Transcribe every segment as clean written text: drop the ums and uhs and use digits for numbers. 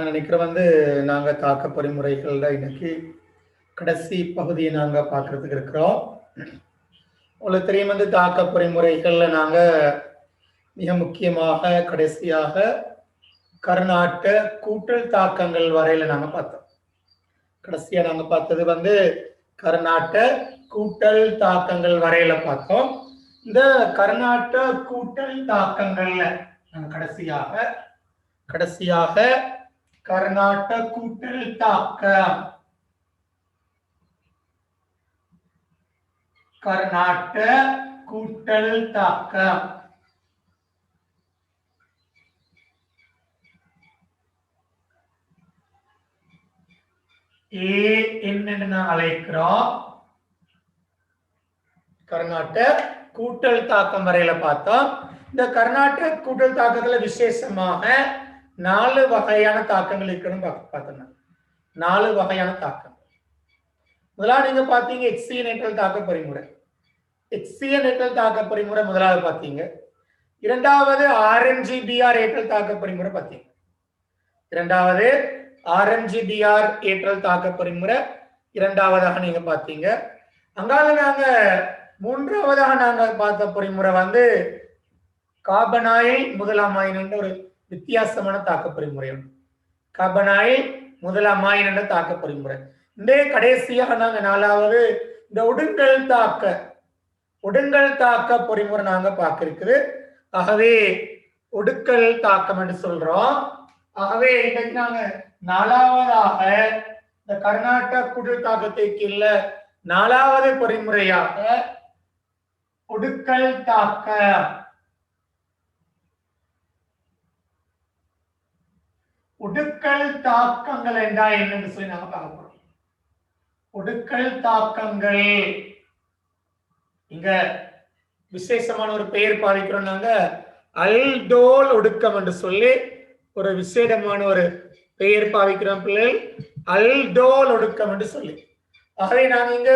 நான் நினைக்கிறேன் நாங்க தாக்க பொறிமுறைகள்ல இன்னைக்கு கடைசி பகுதியை நாங்க பார்க்கறதுக்கு இருக்கிறோம். உங்களுக்கு தெரியும் தாக்க பொறிமுறைகள்ல நாங்க மிக முக்கியமாக கடைசியாக கர்நாட்ட கூட்டல் தாக்கங்கள் வரையில நாங்க பார்த்தோம். கடைசியா நாங்க பார்த்தது கர்நாட்ட கூட்டல் தாக்கங்கள் வரையில பார்த்தோம். இந்த கர்நாட்ட கூட்டல் தாக்கங்கள்ல நாங்க கடைசியாக கர்நாட்ட கூட்டல் தாக்கம் கர்நாட்ட கூட்டல் தாக்கம் என்ன அழைக்கிறோம். கர்நாட்ட கூட்டல் தாக்கம் வரையில பார்த்தோம். இந்த கர்நாட்ட கூட்டல் தாக்கத்துல விசேஷமாக 4 வகையான தாக்கங்கள் இருக்குன்னு பார்த்தோம். 4 வகையான தாக்கங்கள். முதலாவது நீங்க பாத்தீங்க எக்ஸியன் ஏற்றல் தாக்க பொறிமுறை. எக்ஸியன் ஏற்றல் தாக்க பொறிமுறை முதலாவது பாத்தீங்க. இரண்டாவது RMGBR ஏற்றல் தாக்க பொறிமுறை பாத்தீங்க. இரண்டாவது RMGBR ஏற்றல் தாக்க பொறிமுறை இரண்டாவதாக நீங்க பாத்தீங்க. அங்கால நாங்க மூன்றாவதாக நாங்க பார்த்த பொறிமுறை கார்பனாயில் முதலாமாயின் என்ற ஒரு வித்தியாசமான தாக்க பொறிமுறை. கார்பனாயில் முதலாமாயின் என்ற தாக்க பொறிமுறை. இந்த கடைசியாக நாங்க 4வது இந்த ஒடுங்கல் தாக்க பொறிமுறை நாங்க பார்க்க இருக்குது. ஆகவே ஒடுக்கல் தாக்கம் என்று சொல்றோம். ஆகவே இன்னைக்கு நாங்க 4வதாக இந்த கர்நாடக கூட்டல் தாக்கத்தை கீழ 4வது பொறிமுறையாக ஒடுக்கல் தாக்கம். ஒடுக்கல் தாக்கங்கள் என்றால் என்னன்னு சொல்லி நாங்க பார்க்க போறோம். ஒடுக்கல் தாக்கங்கள் இங்க விசேஷமான ஒரு பெயர் பாதிக்கிறோம். நாங்க அல்டோல் ஒடுக்கம் என்று சொல்லி ஒரு விசேடமான ஒரு பெயர் பாவிக்கிறோம் பிள்ளைகள். அல்டோல் ஒடுக்கம் என்று சொல்லி. ஆகவே நாங்க இங்க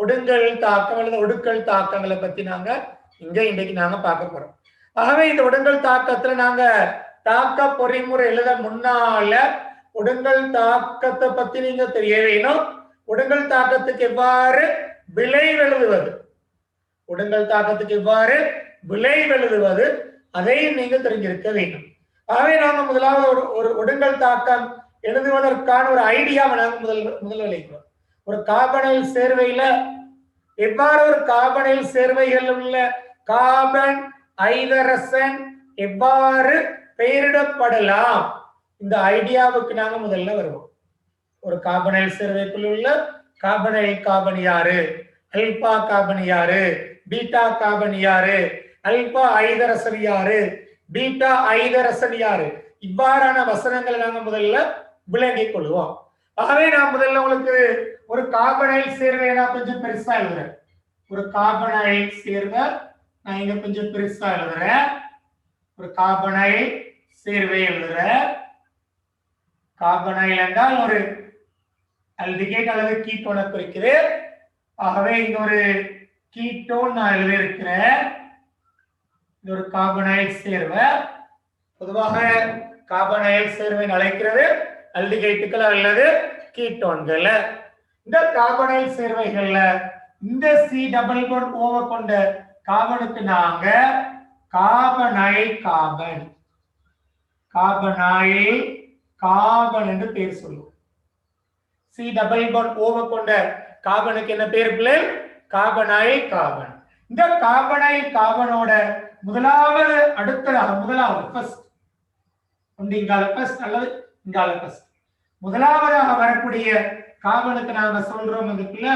ஒடுங்கல் தாக்கம் அல்லது ஒடுக்கல் தாக்கங்களை பத்தி நாங்க இன்றைக்கு நாங்க பார்க்க போறோம். ஆகவே இந்த ஒடுங்கல் தாக்கத்துல நாங்க தாக்க பொறிமுறை எழுத முன்னால ஒடுங்கல் தாக்கத்தை பத்தி நீங்க தெரிய வேணும். ஒடுங்கல் தாக்கத்துக்கு எவ்வாறு விளைவு எழுதுவது, ஒடுங்கல் தாக்கத்துக்கு எவ்வாறு விளைவு எழுதுவது அதையும் நீங்க தெரிஞ்சிருக்க வேண்டும். ஆகவே நாங்க முதலாவது ஒரு ஒடுங்கல் தாக்கம் எழுதுவதற்கான ஒரு ஐடியாவை நாங்க முதல்ல விளைக்கிறோம். ஒரு கார்பனைல் சேர்வையில எவ்வாறு ஒரு கார்பனைல் சேர்வைகள் உள்ள கார்பன் ஐதரசன் எவ்வாறு பெயரிடப்படலாம், இந்த ஐடியாவுக்கு நாங்க முதல்ல வருவோம். ஒரு கார்பனைல் சேர்வைக்குள் உள்ள கார்பனைல் கார்பன் யாரு, அல்பா கார்பன் யாரு, பீட்டா கார்பன் யாரு, அல்பா ஐதரசன் யாரு, பீட்டா ஐதரசன் யாரு, இவ்வாறான வசனங்களை நாங்க முதல்ல விளங்கிக் கொள்வோம். ஆகவே நான் முதல்ல உங்களுக்கு ஒரு கார்பனைல் சேர்வை நான் கொஞ்சம் பெருசா எழுதுறேன். ஒரு கார்பனைல் சேர்வை நான் இங்க கொஞ்சம் பெருசா எழுதுறேன். ஒரு கார்பனைல் சேர்வை எழுதுறேன். கார்பனைல் என்றால் ஒரு ஆல்டிகைட் அல்லது கீட்டோனை குறிக்குது. ஆகவே இங்க ஒரு கீட்டோன் நான் எழுதியிருக்கிறேன். இது ஒரு கார்பனைல் சேர்வை. பொதுவாக கார்பனைல் சேர்வை அழைக்கிறது ஆல்டிகைட்டுகள் அல்லது கீட்டோன்கள். இந்த கார்பனைல் சேர்வைகள்ல இந்த C டபுள் பாண்ட் ஓவ கொண்ட கார்பனுக்கு நாங்க கார்பனைல் கார்பன் என்று பேர் சொல்லுவோம். C டபுள் பாண்ட் ஓவ கொண்ட கார்பனுக்கு என்ன பேர் பிள்ளை? Carbonyl carbon. இந்த கார்பனைல் கார்பனோட முதலாவது அடுத்ததாக முதலாவது ஃபர்ஸ்ட் இங்கால ஃபர்ஸ்ட் அல்லது இங்கால ஃபர்ஸ்ட் முதலாவதாக வரக்கூடிய கார்பனுக்கு நாங்க சொல்றோம் அதுக்குள்ள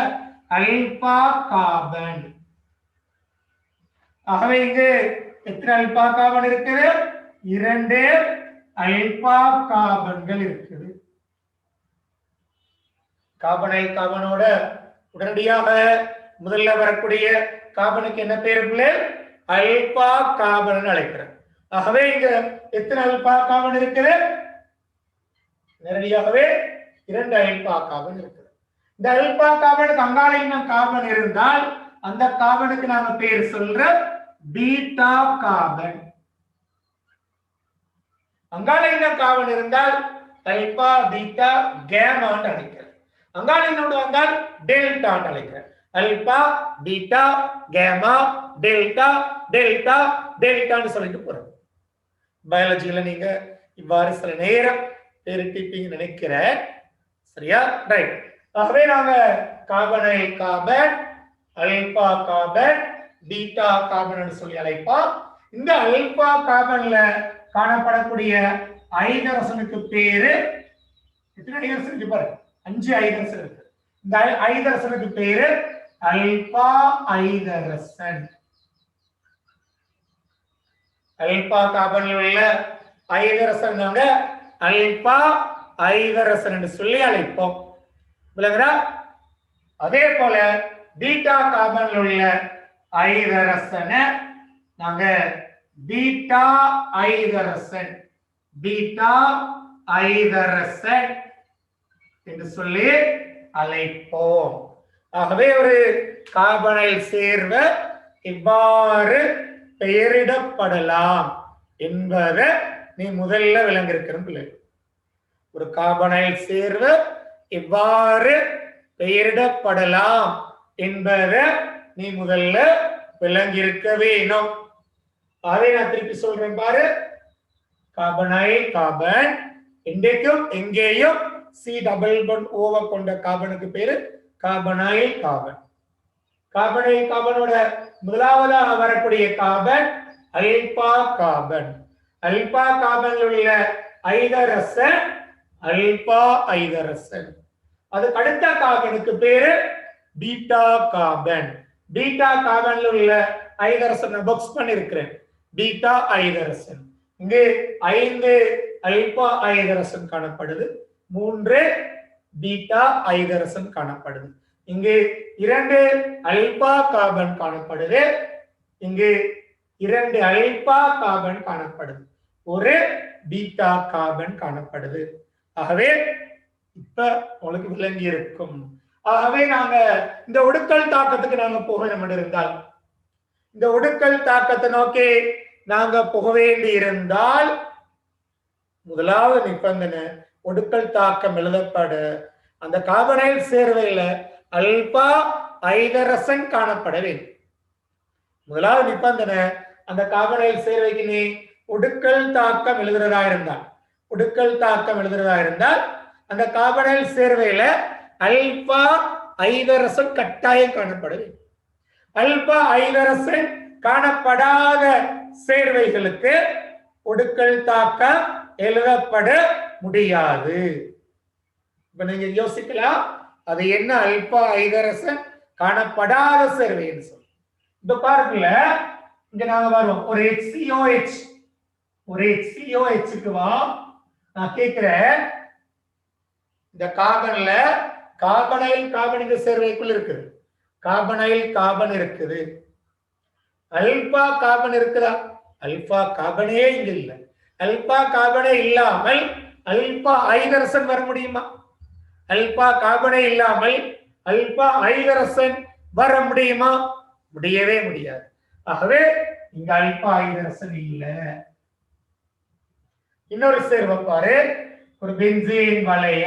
அல்பா கார்பன். ஆகவே இங்கு எத்தனை அல்பா கார்பன் இருக்குது? 2 அல்பா கார்பன்கள் இருக்குது. கார்பனைல் கார்பனோட உடனடியாக முதல்ல வரக்கூடிய கார்பனுக்கு என்ன பேர்? அல்பா கார்பன் அழைக்கிறேன். ஆகவே இங்க எத்தனை அல்பா கார்பன் இருக்குது? நேரடியாகவே 2 அல்பா கார்பன் இருக்குது. இந்த அல்பா கார்பனுக்கு அங்கால இன்னும் கார்பன் இருந்தால் அந்த கார்பனுக்கு நாம பேர் சொல்ற பீட்டா கார்பன். அங்கால இன்னும் கார்பன் இருந்தால் அல்பா பீட்டா கேமான்னு அழைக்கிறேன். அங்கால இன்னொன்று வந்தால் டெல்டான்னு அழைக்கிறேன். அல்பா பீட்டா கேமா டெல்டா டெல்டா டெல்டான்னு சொல்லிட்டு போறோம். பயாலஜியில நீங்க இவ்வாறு சில நேரம் பேரிட்டிப்பீங்க நினைக்கிறேன். சரியா? ரைட். ஆகவே நாங்க கார்பனை carbon, alpha carbon, beta carbon சொல்லி அழைப்போம். இந்த அல்பா கார்பன்ல காணப்படக்கூடிய ஐதரசனுக்கு பேரு எத்தனை ஐதரசன் இருக்கு பாரு, 5 ஐதரசன் இருக்கு. இந்த ஐதரசனுக்கு பேரு அல்பா ஐதரசன். அல்பா கார்பன்ல உள்ள ஐதரசன் அல்பா ஐதரசன் என்று சொல்லி அழைப்போம். விளங்குதா? அதே போல பீட்டா கார்பன்ல உள்ள ஐதரசனை நாங்க பீட்டா ஐதரசன், பீட்டா ஐதரசன் என்று சொல்லி அழைப்போம். ஆகவே ஒரு கார்பனைல் சேர்வை இவ்வாறு பெயரிடப்படலாம் என்பதை நீ முதல்ல விளங்கிருக்கிற பிள்ளை. ஒரு கார்பனைல் சேர்வு இவ்வாறு பெயரிடப்படலாம் என்பதை நீ முதல்ல விளங்கியிருக்க வேணும். அதை நான் திருப்பி சொல்றேன் பாரு. கார்பனைல் கார்பன், இன்றைக்கும் எங்கேயும் சி டபுள் பாண்ட் ஓவ கொண்ட கார்பனுக்கு பேரு கார்பனைல் கார்பன். கார்பனைல் கார்பனோட முதலாவதாக வரக்கூடிய கார்பன் அல்பா கார்பன். அல்பா கார்பனில் உள்ள ஐதரசன் அல்பா ஐதரசன். அதுக்கு அடுத்த கார்பனுக்கு பேரு பீட்டா கார்பன். பீட்டா கார்பன்ல உள்ள ஐதரசன் பாக்ஸ் பண்ணிருக்கிறேன், பீட்டா ஐதரசன். இங்கு 5 அல்பா ஐதரசன் காணப்படுது, 3 பீட்டா ஐதரசன் காணப்படுது. இங்கு 2 அல்பா கார்பன் காணப்படுது, இங்கு 2 அல்பா கார்பன் காணப்படுது, 1 பீட்டா கார்பன் காணப்படுது. ஆகவே இப்ப உங்களுக்கு விளங்கி இருக்கும். ஆகவே நாங்க இந்த ஒடுக்கல் தாக்கத்துக்கு நாங்க போக வேண்டும் இருந்தால், இந்த ஒடுக்கல் தாக்கத்தை நோக்கி நாங்க போக வேண்டி இருந்தால் முதலாவது நிபந்தனை ஒடுக்கல் தாக்கம் எழுதப்பட அந்த கார்பனைல் சேர்வையில அல்பா ஐதரசன் காணப்பட வேண்டும். முதலாவது நிபந்தனை அந்த கார்பனைல் சேர்வைக்கு நீ ஒடுக்கல் தாக்கம் எழுதுறதா இருந்தால், ஒடுக்கல் தாக்கம் எழுதுறதா இருந்தால் அந்த கார்பனைல் சேர்வையில அல்பா ஐதரசன் கட்டாயம் காணப்பட வேண்டும். அல்பா ஐதரசன் காணப்படாத சேர்வைகளுக்கு ஒடுக்கல் தாக்கம் எழுதப்பட முடியாது. இப்ப நீங்க யோசிக்கலாம், அது என்ன அல்பா ஐதரசன் காணப்படாத சேர்வை என்று சொல்லி. இப்ப பாருங்கள, இங்க நாங்க வரோம் ஒரு HCOH, ஒரு HCOHக்கு வா. நான் கேட்கிறேன், இந்த கார்பன்ல கார்பனைல் கார்பன் இந்த சேர்வைக்குள்ள இருக்குது, கார்பனைல் கார்பன் இருக்குது, அல்பா கார்பன் இருக்குதா? அல்பா கார்பனே இங்க இல்ல. அல்பா கார்பனே இல்லாமல் அல்பா ஐதரசன் வர முடியுமா? அல்பா கார்பனே இல்லாமல் அல்பா ஐதரசன் வர முடியுமா? முடியவே முடியாது. ஆகவே இங்க அல்பா ஐதரசன் இல்ல. இன்னொரு சேர்வை பாரு, ஒரு பென்சீன் வளைய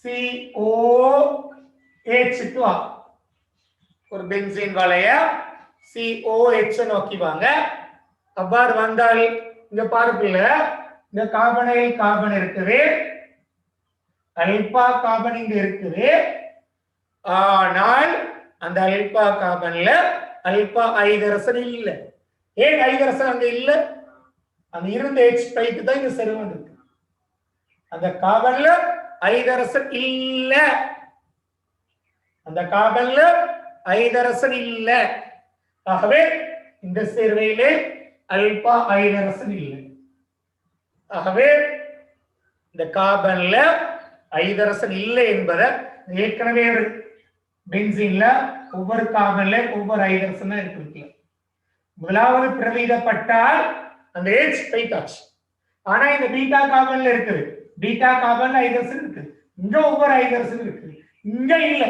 COH வா. ஒரு பென்சீன் வளைய COH நோக்கி வாங்க. அவ்வாறு வந்தால் இங்க பாருக்குள்ள இந்த கார்பனைல் கார்பன் இருக்குது, அல்பா கார்பன் இங்க இருக்குது. ஆனால் அந்த அல்பா கார்பன்ல அல்பா ஐதரசன் இல்ல. ஏன் ஐதரசன் அங்க இல்ல? அந்த இருந்த H பைக்கு தான் இங்க செருவன் இருக்கு. அந்த கார்பன்ல ஐதரசன் இல்ல, அந்த கார்பன்ல ஐதரசன் இல்ல. ஆகவே இந்த சேர்வையிலே அல்பா ஐதரசன் இல்லை. ஆகவே இந்த கார்பன்ல ஐதரசன் இல்லை என்பதை ஏற்கனவே பென்சீன்ல ஒவ்வொரு கார்பன்ல ஒவ்வொரு ஐதரசன் தான் இருக்கு. முதலாவது பிரதியிடப்பட்டால் அந்த H பைத்தாச்சு. ஆனா இந்த பீட்டா கார்பன்ல இருக்குது, பீட்டா கார்பன்ல ஐதரசன் இருக்கு, இங்க ஒவ்வொரு ஐதரசன் இருக்கு, இங்க இல்ல.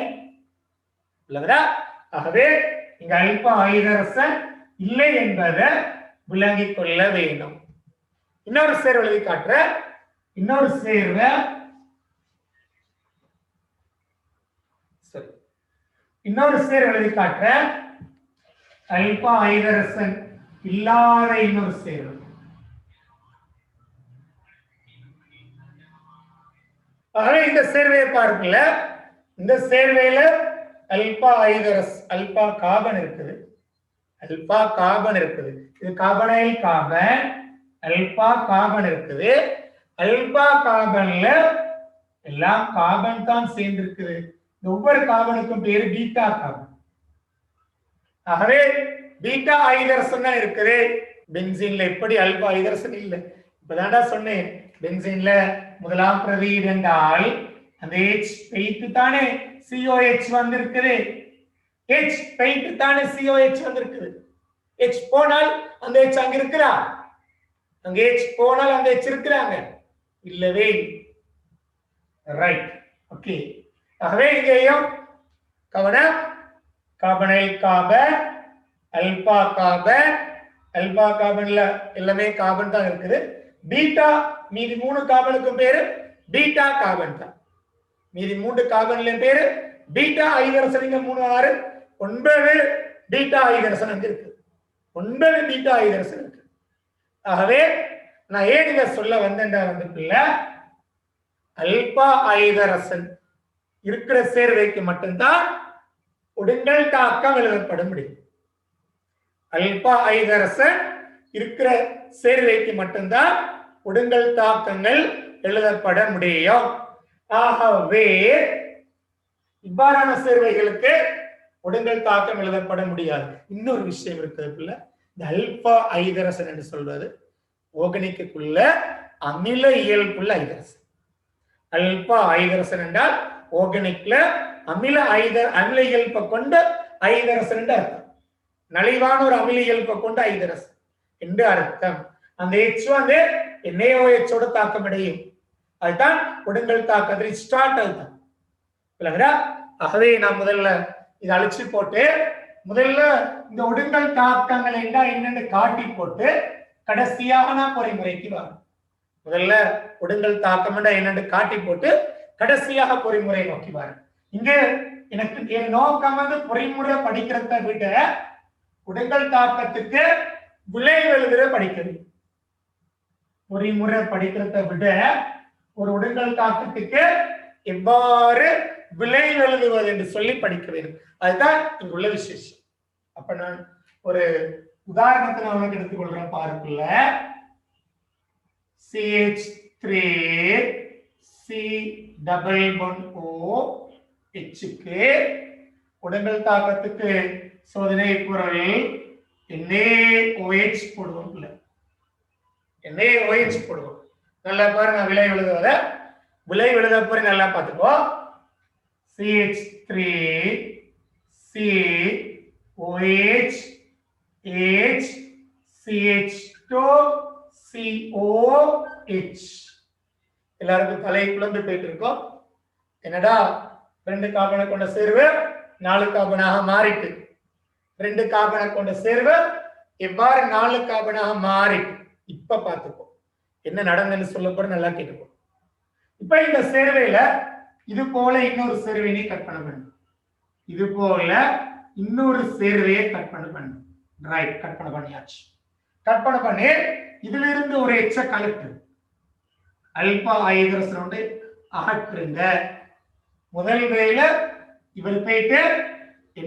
ஆகவே இங்க அல்பா ஐதரசன் இல்லை என்பதை விளங்கிக் கொள்ள வேண்டும். இன்னொரு சேர்வு எழுதி காட்டுற, இன்னொரு சேர்வை இன்னொரு சேர்வை எழுதி காட்டுறேன். அல்பா ஐதரசன் இல்லாத இன்னொரு சேர்வு. ஆகவே இந்த சேர்வையை பார்க்கல, இந்த சேர்வையில அல்பா ஐதரஸ் அல்பா கார்பன் இருக்குது, அல்பா கார்பன் இருக்குது. இது கார்பனைல் கார்பன், அல்பா கார்பன் இருக்குது. அல்பா கார்பன்ல எல்லாம் கார்பன் தான் சேர்ந்து இருக்குது. ஒவ்வொரு கார்பனுக்கும் பேரு பீட்டா கார்பன். ஆகவே பீட்டா ஐதரசன் தான் இருக்குது. பென்சீன்ல எப்படி அல்பா ஐதரசன் இல்லை. இப்பதான்டா சொன்னேன், பென்சீன்ல முதலாம் பிரதி இருந்தால் அந்த H பெய்ட்டு தானே COH வந்திருக்குது. H பெய்ட்டு தானே COH வந்திருக்குது. H போனால் அந்த H அங்க இருக்குதா? அங்க H போனால் அந்த H இருக்கிறாங்க? இல்லவே. Right, okay. ஆகவே இங்கேயும் கவனம், கார்பனைல் கார்பன், அல்பா கார்பன், அல்பா கார்பன்ல எல்லாமே கார்பன் தான் இருக்குது. பீட்டா மீதி 3 கார்பனுக்கும் பேரு பீட்டா கார்பன் தான். மீதி 3 கார்பன்ல பேரு பீட்டா ஐதரசன். 3 6 9 பீட்டா ஐதரசன் அங்க இருக்கு. 9 பீட்டா ஐதரசன் இருக்கு. ஆகவே நான் ஏன் இத சொல்ல வந்தேன்டா வந்துட்டுல, அல்பா ஐதரசன் இருக்கிற சேர்வைக்கு மட்டும்தான் ஒடுங்கல் தாக்கம் எழுதப்பட முடியும். அல்பா ஐதரசன் இருக்கிற சேர்வைக்கு மட்டும்தான் ஒடுங்கல் தாக்கங்கள் எழுதப்பட முடியும். ஆகவே இவ்வாறான சேர்வைகளுக்கு ஒடுங்கல் தாக்கம் எழுதப்பட முடியாது. இன்னொரு விஷயம் இருக்கிறதுக்குள்ள, இந்த அல்பா ஐதரசன் என்று சொல்வது ஓர்கானிக்குள்ள அமில இயல்புள்ள ஐதரசன். அல்பா ஐதரசன் என்றால் ஓர்கானிக்ல அமில இயல்பை கொண்ட ஐதரசன் என்று அர்த்தம். நலிவான ஒரு அமில இயல்பை கொண்ட ஐதரசன் என்று அர்த்தம். அந்த H வந்து NaOH ஓட தாக்கம் அடையும். அதுதான் ஒடுங்கல் தாக்கத்தில் ஸ்டார்ட் ஆகுதான். இல்லைங்களா? ஆகவே நான் முதல்ல இதை அழிச்சு போட்டு முதல்ல இந்த ஒடுங்கல் தாக்கங்கள் என்னன்னு காட்டி போட்டு கடைசியாக நான் பொறிமுறைக்கு வரும். முதல்ல ஒடுங்கல் தாக்கம் என்னன்னு காட்டி போட்டு கடைசியாக பொறிமுறை நோக்கி வரும். இங்க எனக்கு என் நோக்கம் வந்து பொறிமுறை படிக்கிறத விட ஒடுங்கல் தாக்கத்துக்கு விளைவு எழுதுற படிக்கிறது. பொறிமுறை படிக்கிறத விட ஒரு ஒடுங்கல் தாக்கத்துக்கு எவ்வாறு விளைவு எழுதுவது என்று சொல்லி படிக்க வேண்டும். அதுதான் இங்குள்ள விசேஷம். அப்ப நான் ஒரு உதாரணத்தை நான் உனக்கு எடுத்துக்கொள்றேன். பாருக்குள்ள CH3 C≡OH க்கு ஒடுங்கல் தாக்கத்துக்கு சோதனை பொருள் NaOH போடுவோம். NaOH போடுவோம். நல்லா பாரு, நான் விளைவு எழுதுவத விளைவு எழுத போற நல்லா பார்த்துக்கோ. CH3 COH H CH2 COH. எல்லாருக்கும் தலை குழம்பு போயிட்டு இருக்கோம். என்னடா 2 கார்பனை கொண்ட சேர்வு 4 கார்பனாக மாறிட்டு, 2 கார்பனை கொண்ட சேர்வு எவ்வாறு 4 கார்பனாக மாறிட்டு இப்ப பார்த்துப்போம். என்ன நடந்ததுன்னு சொல்ல போற நல்லா கேட்டுப்போம். இப்ப இந்த சேர்வையில இது போல இன்னொரு சேர்வையை கற்பனை பண்ணு. இது போல இன்னொரு சேர்வையை கற்பனை பண்ணு. ரைட், கற்பனை பண்ணியாச்சு. கற்பனை பண்ணி இதுல இருந்து ஒரு எச்ச கலெக்டர் அல்பா ஐதரசன் அகற்றுங்க. முதல் வேலை இவர் போயிட்டு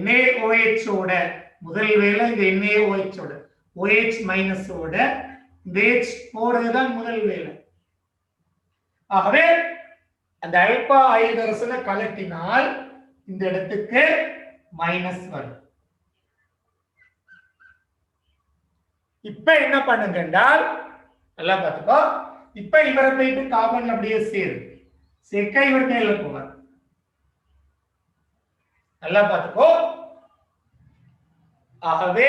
NaOH ஓட முதல் வேலை இந்த NaOH ஓட OH மைனஸ் ஓட இந்த H போறதுதான் முதல் வேலை. ஆகவே அந்த அல்பா ஐதரசனை கலட்டினால் இந்த இடத்துக்கு மைனஸ் வரும். இப்ப என்ன பண்ணுங்க என்றால் நல்லா பார்த்துக்கோ. இப்ப இவரை போயிட்டு கார்பன் அப்படியே சேர்க்க இவர் மேல போவார். நல்லா பார்த்துக்கோ. ஆகவே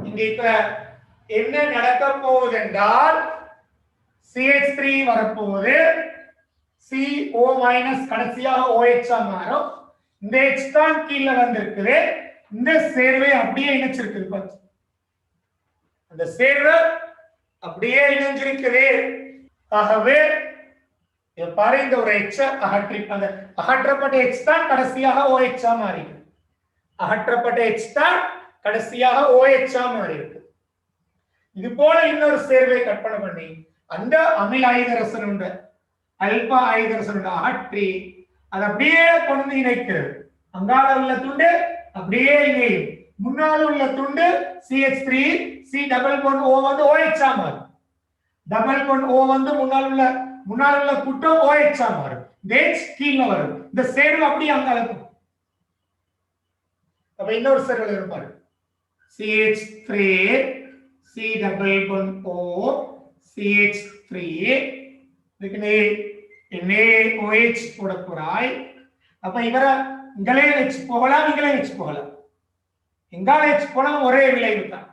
இங்க இப்ப என்ன நடக்க போகுது என்றால் CH3 வரப்போகுது. CO மைனஸ் கடைசியாக OH மாறும். இந்த H தான் கீழே வந்திருக்குது. இந்த சேர்வை அப்படியே இணைச்சிருக்குது. பார்த்து அந்த சேர்வை அப்படியே இணைஞ்சிருக்குது. ஆகவே பாரு இந்த ஒரு எக்ஸ் அகற்றி அந்த அகற்றப்பட்ட எக்ஸ் தான் கடைசியாக OH ஆ மாறி இருக்கு. அகற்றப்பட்ட எக்ஸ் தான் கடைசியாக OH ஆ மாறி இருக்கு. இது போல இன்னொரு சேர்வை கற்பனை பண்ணி அந்த அமில ஐதரசன் அல்பா ஐதரசன் அகற்றி அதை அப்படியே கொண்டு இணைக்கிறது. அங்கால உள்ள துண்டு அப்படியே இணையும். முன்னால் உள்ள துண்டு CH3 C double bond O வந்து OH ஆ மாறும். டபுள் பாண்ட் O வந்து முன்னால் உள்ள கூட்டம் OH ஆ மாறும். H கீழ வரும். இந்த சேர்வு அப்படியே அங்க இருக்கும். அப்ப இன்னொரு சேர்வு இருப்பாரு. CH3 C double bond O CH3 இதுக்கு NaOH போட போறாய். அப்ப இவரை இங்களே வச்சு போகலாம், இங்களே வச்சு போகலாம். எங்கால H போனாலும் ஒரே விளைவு தான்.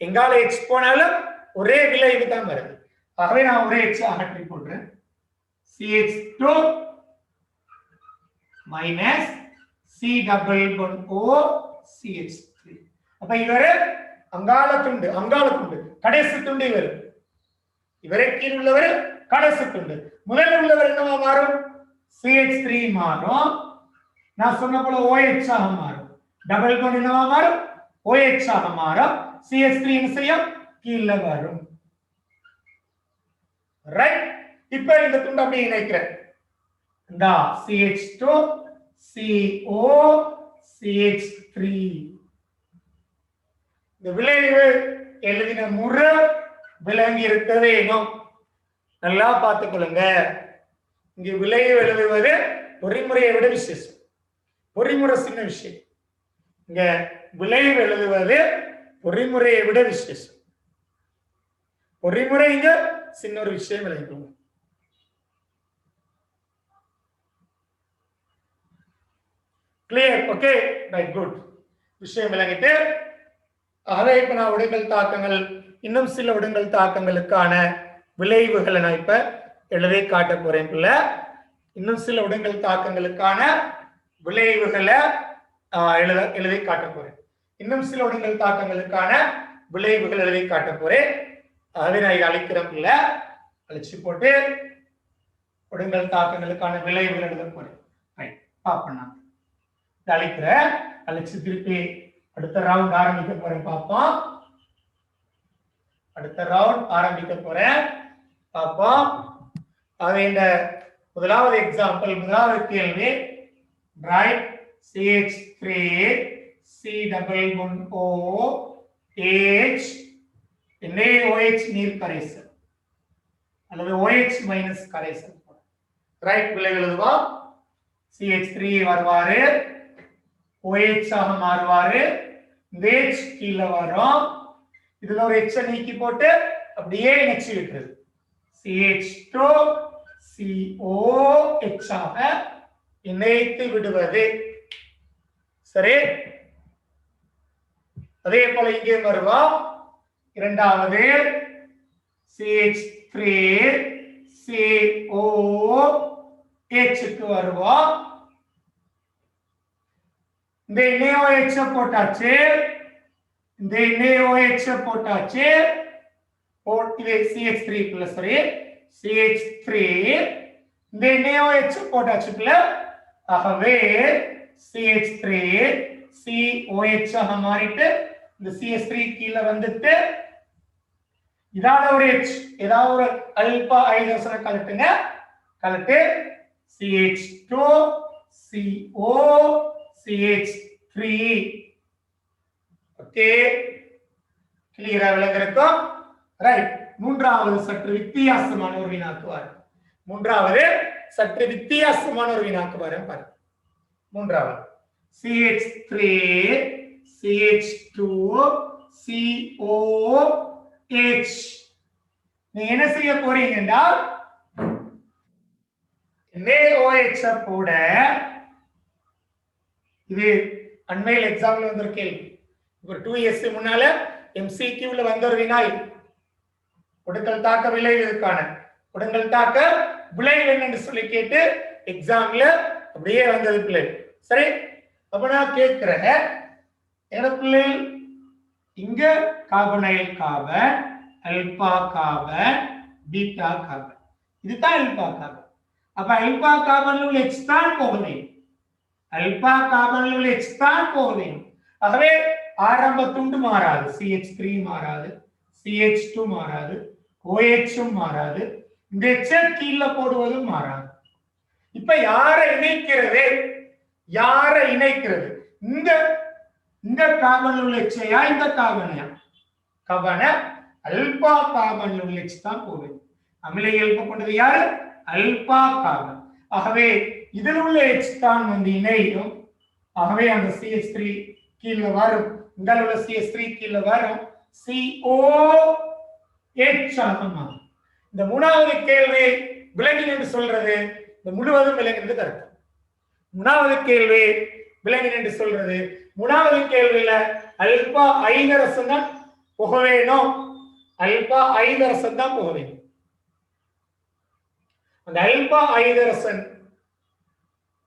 எங்கால H போனாலும் ஒரே விளைவு தான் வருது. ஆகவே நான் ஒரே H அகற்றி போடுறேன். CH2 minus C double bond O CH3. அப்ப இவரு அங்கால துண்டு கடைசி துண்டு இவரே கீழ் உள்ளவர் கடைசி துண்டு. முதல்ல உள்ளவர் என்னவா மாறும்? CH3 மாறும். நான் சொன்ன போல OH ஆக மாறும். டபுள் பாண்ட் என்னவா மாறும்? OH ஆக மாறும். CH3 என்ன செய்யும்? கீழ வரும். ரைட். இப்ப இந்த துண்டு அப்படியே இணைக்கிறேன். இந்த CH2 CO CH3 இந்த விளைவு எழுதின முறை விளங்கி இருக்க வேணும். நல்லா பார்த்துக்கொள்ளுங்க. இங்க விளைவு எழுதுவது பொறிமுறையை விட விசேஷம். பொறிமுறை சின்ன விஷயம். இங்க விளைவு எழுதுவது பொறிமுறையை விட விசேஷம். பொறிமுறை இங்க சின்ன ஒரு விஷயம் விளைவிக்கும். கிளியர்? Okay, right, good. விஷயம் விளங்கிட்டு ஆகவே இப்ப நான் உடல் தாக்கங்கள் இன்னும் சில உடல் தாக்கங்களுக்கான விளைவுகளை நான் இப்ப எழுதி காட்ட போறேன். இன்னும் சில உடல் தாக்கங்களுக்கான விளைவுகளை எழுதி காட்ட போறேன். இன்னும் சில உடல் தாக்கங்களுக்கான விளைவுகள் எழுதி காட்ட போறேன். அதை நான் இதை அழிக்கிறேன். அழிச்சு போட்டு உடல் தாக்கங்களுக்கான விளைவுகள் எழுத போறேன். பாப்பா அழிக்கிற அழிச்சு திருப்பி அடுத்த ரவுண்ட் ஆரம்பிக்க போறேன். பாப்போம். அடுத்த ரவுண்ட் ஆரம்பிக்க போறேன். பாப்போம். அது இந்த முதலாவது எக்ஸாம்பிள், முதலாவது கேள்வி. Right. CH3 C double bond O H NaOH நீர் கரைசல் அல்லது OH மைனஸ் கரைசல். ரைட். விளைவு எழுதுவோம். CH3 வருவாரு, OH ஆக மாறுவாரு, H கீழ வரும். இதுல ஒரு H நீக்கி போட்டு அப்படியே இணைச்சு விட்டுறது. CH2 COH ஆக இணைத்து விடுவது. சரி. அதே போல இங்கே வருவோம். இரண்டாவது CH3 COH க்கு வருவோம். இந்த NaOH போட்டாச்சு. இந்த NaOH போட்டாச்சு. இது CH3 பிளஸ் CH3 இந்த NaOH போட்டாச்சு பிளஸ். ஆகவே CH3 COH ஆக மாறிட்டு இந்த CH3 கீழ வந்துட்டு இதால ஒரு H ஏதாவது ஒரு அல்பா ஐதரசனை கலட்டுங்க. கலட்டு CH2 CO CH3. ஓகே, கிளியரா விளங்கிருக்கும். ரைட். மூன்றாவது சற்று வித்தியாசமான ஒரு வினாக்குவார். மூன்றாவது சற்று வித்தியாசமான ஒரு வினாக்குவார் பாருங்க. மூன்றாவது CH3 CH2 COH. நீங்க என்ன செய்ய போறீங்கன்னா NaOH போட, இது அண்மையில் எக்ஸாம்ல வந்த ஒரு கேள்வி. ஒரு 2 இயர்ஸ் முன்னால MCQல வந்த ஒரு வினாய். உடல் தாக்க விளைவுக்கான உடல் தாக்க விளைவு என்னன்னு சொல்லி கேட்டு எக்ஸாம்ல அப்படியே வந்தது பிள்ளை. சரி. அப்ப நான் கேட்கிறேன், என்ன பிள்ளை, இங்க carbonyl carbon, alpha carbon, beta carbon. இதுதான் அல்பா கார்பன். அப்ப அல்பா கார்பன்ல உள்ள H தான் போக வேண்டும். அல்பா கார்பன்ல உள்ள H தான் போக வேண்டும். ஆகவே ஆரம்ப துண்டு மாறாது, CH3 மாறாது, CH2 மாறாது, OH மாறாது, இந்த H கீழே போடுவதும் மாறாது. இப்ப யாரை இணைக்கிறது? யாரை இணைக்கிறது? இந்த கார்பன் உள்ள H-யா இந்த கார்பனையா? கார்பன அல்பா கார்பன் உள்ள H தான் போகுது. அமில இயல்பு கொண்டது யாரு? Alpha carbon. ஆகவே இதில் உள்ள H தான் வந்து இணையும். ஆகவே அந்த CH3 கீழே வரும், இந்த உள்ள CH3 கீழே வரும், COH ஆகும். இந்த மூணாவது கேள்வி விலங்கின் என்று சொல்றது இந்த முழுவதும் விலங்கினது கருத்து. மூணாவது கேள்வி விலங்கின் என்று சொல்றது, மூணாவது கேள்வியில அல்பா ஐதரசன் தான் போக வேணும், அல்பா ஐதரசன் தான் போக வேண்டும். அந்த அல்பா ஐதரசன்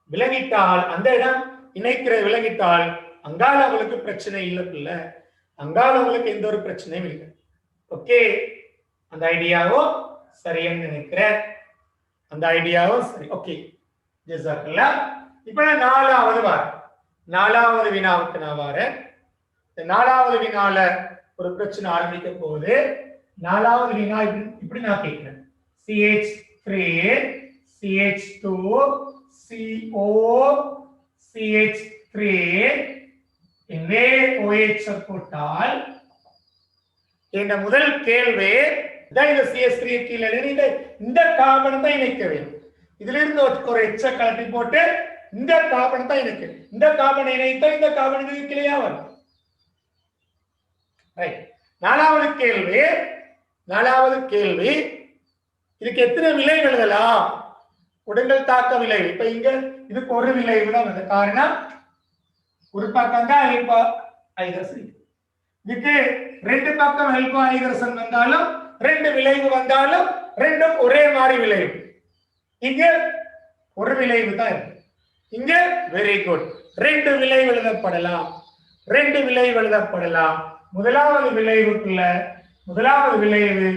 விலகிட்டால், அந்த இடம் இணைக்கிற விலகிட்டால் அங்கால அவளுக்கு பிரச்சனை இல்லை, அங்கால அவளுக்கு எந்த ஒரு பிரச்சனையும் இல்லை. ஓகே, அந்த ஐடியாவோ சரின்னு நினைக்கிறேன், அந்த ஐடியாவோ சரி. ஓகே, ஜஸாக்கல்லாஹ். இப்ப நான் நாலாவது வினாவுக்கு நான் வரேன். இந்த நாலாவது வினால ஒரு பிரச்சனை ஆரம்பிக்க போகுது. நாலாவது வினா இப்படி நான் கேட்கிறேன், CH3 CH2 CO CH3 இங்கே OH போட்டால் என்ற முதல் கேள்வி தான் இந்த CH3 கீழே இந்த கார்பன் தான் இணைக்க வேண்டும். இதுல இருந்து ஒரு எச்ச கலட்டி போட்டு இந்த கார்பன் தான் இணைக்க, இந்த கார்பன் இணைத்தா இந்த கார்பன் கிளையா வரும். நாலாவது கேள்வி இதுக்கு எத்தனை விளைவு எழுதலாம்? உடங்கள் தாக்க விளைவு. இப்ப இங்க இதுக்கு ஒரு விளைவு தான் வருது. காரணம் ஒரு பக்கம் தான் அல்பா ஐதரசன், இதுக்கு ரெண்டு பக்கம் அல்பா ஐதரசன் வந்தாலும் ரெண்டு விளைவு வந்தாலும் ரெண்டும் ஒரே மாதிரி விளைவு. இங்க ஒரு விளைவு தான் இருக்கு. இங்க வெரி குட், ரெண்டு விளைவு எழுதப்படலாம், முதலாவது விளைவு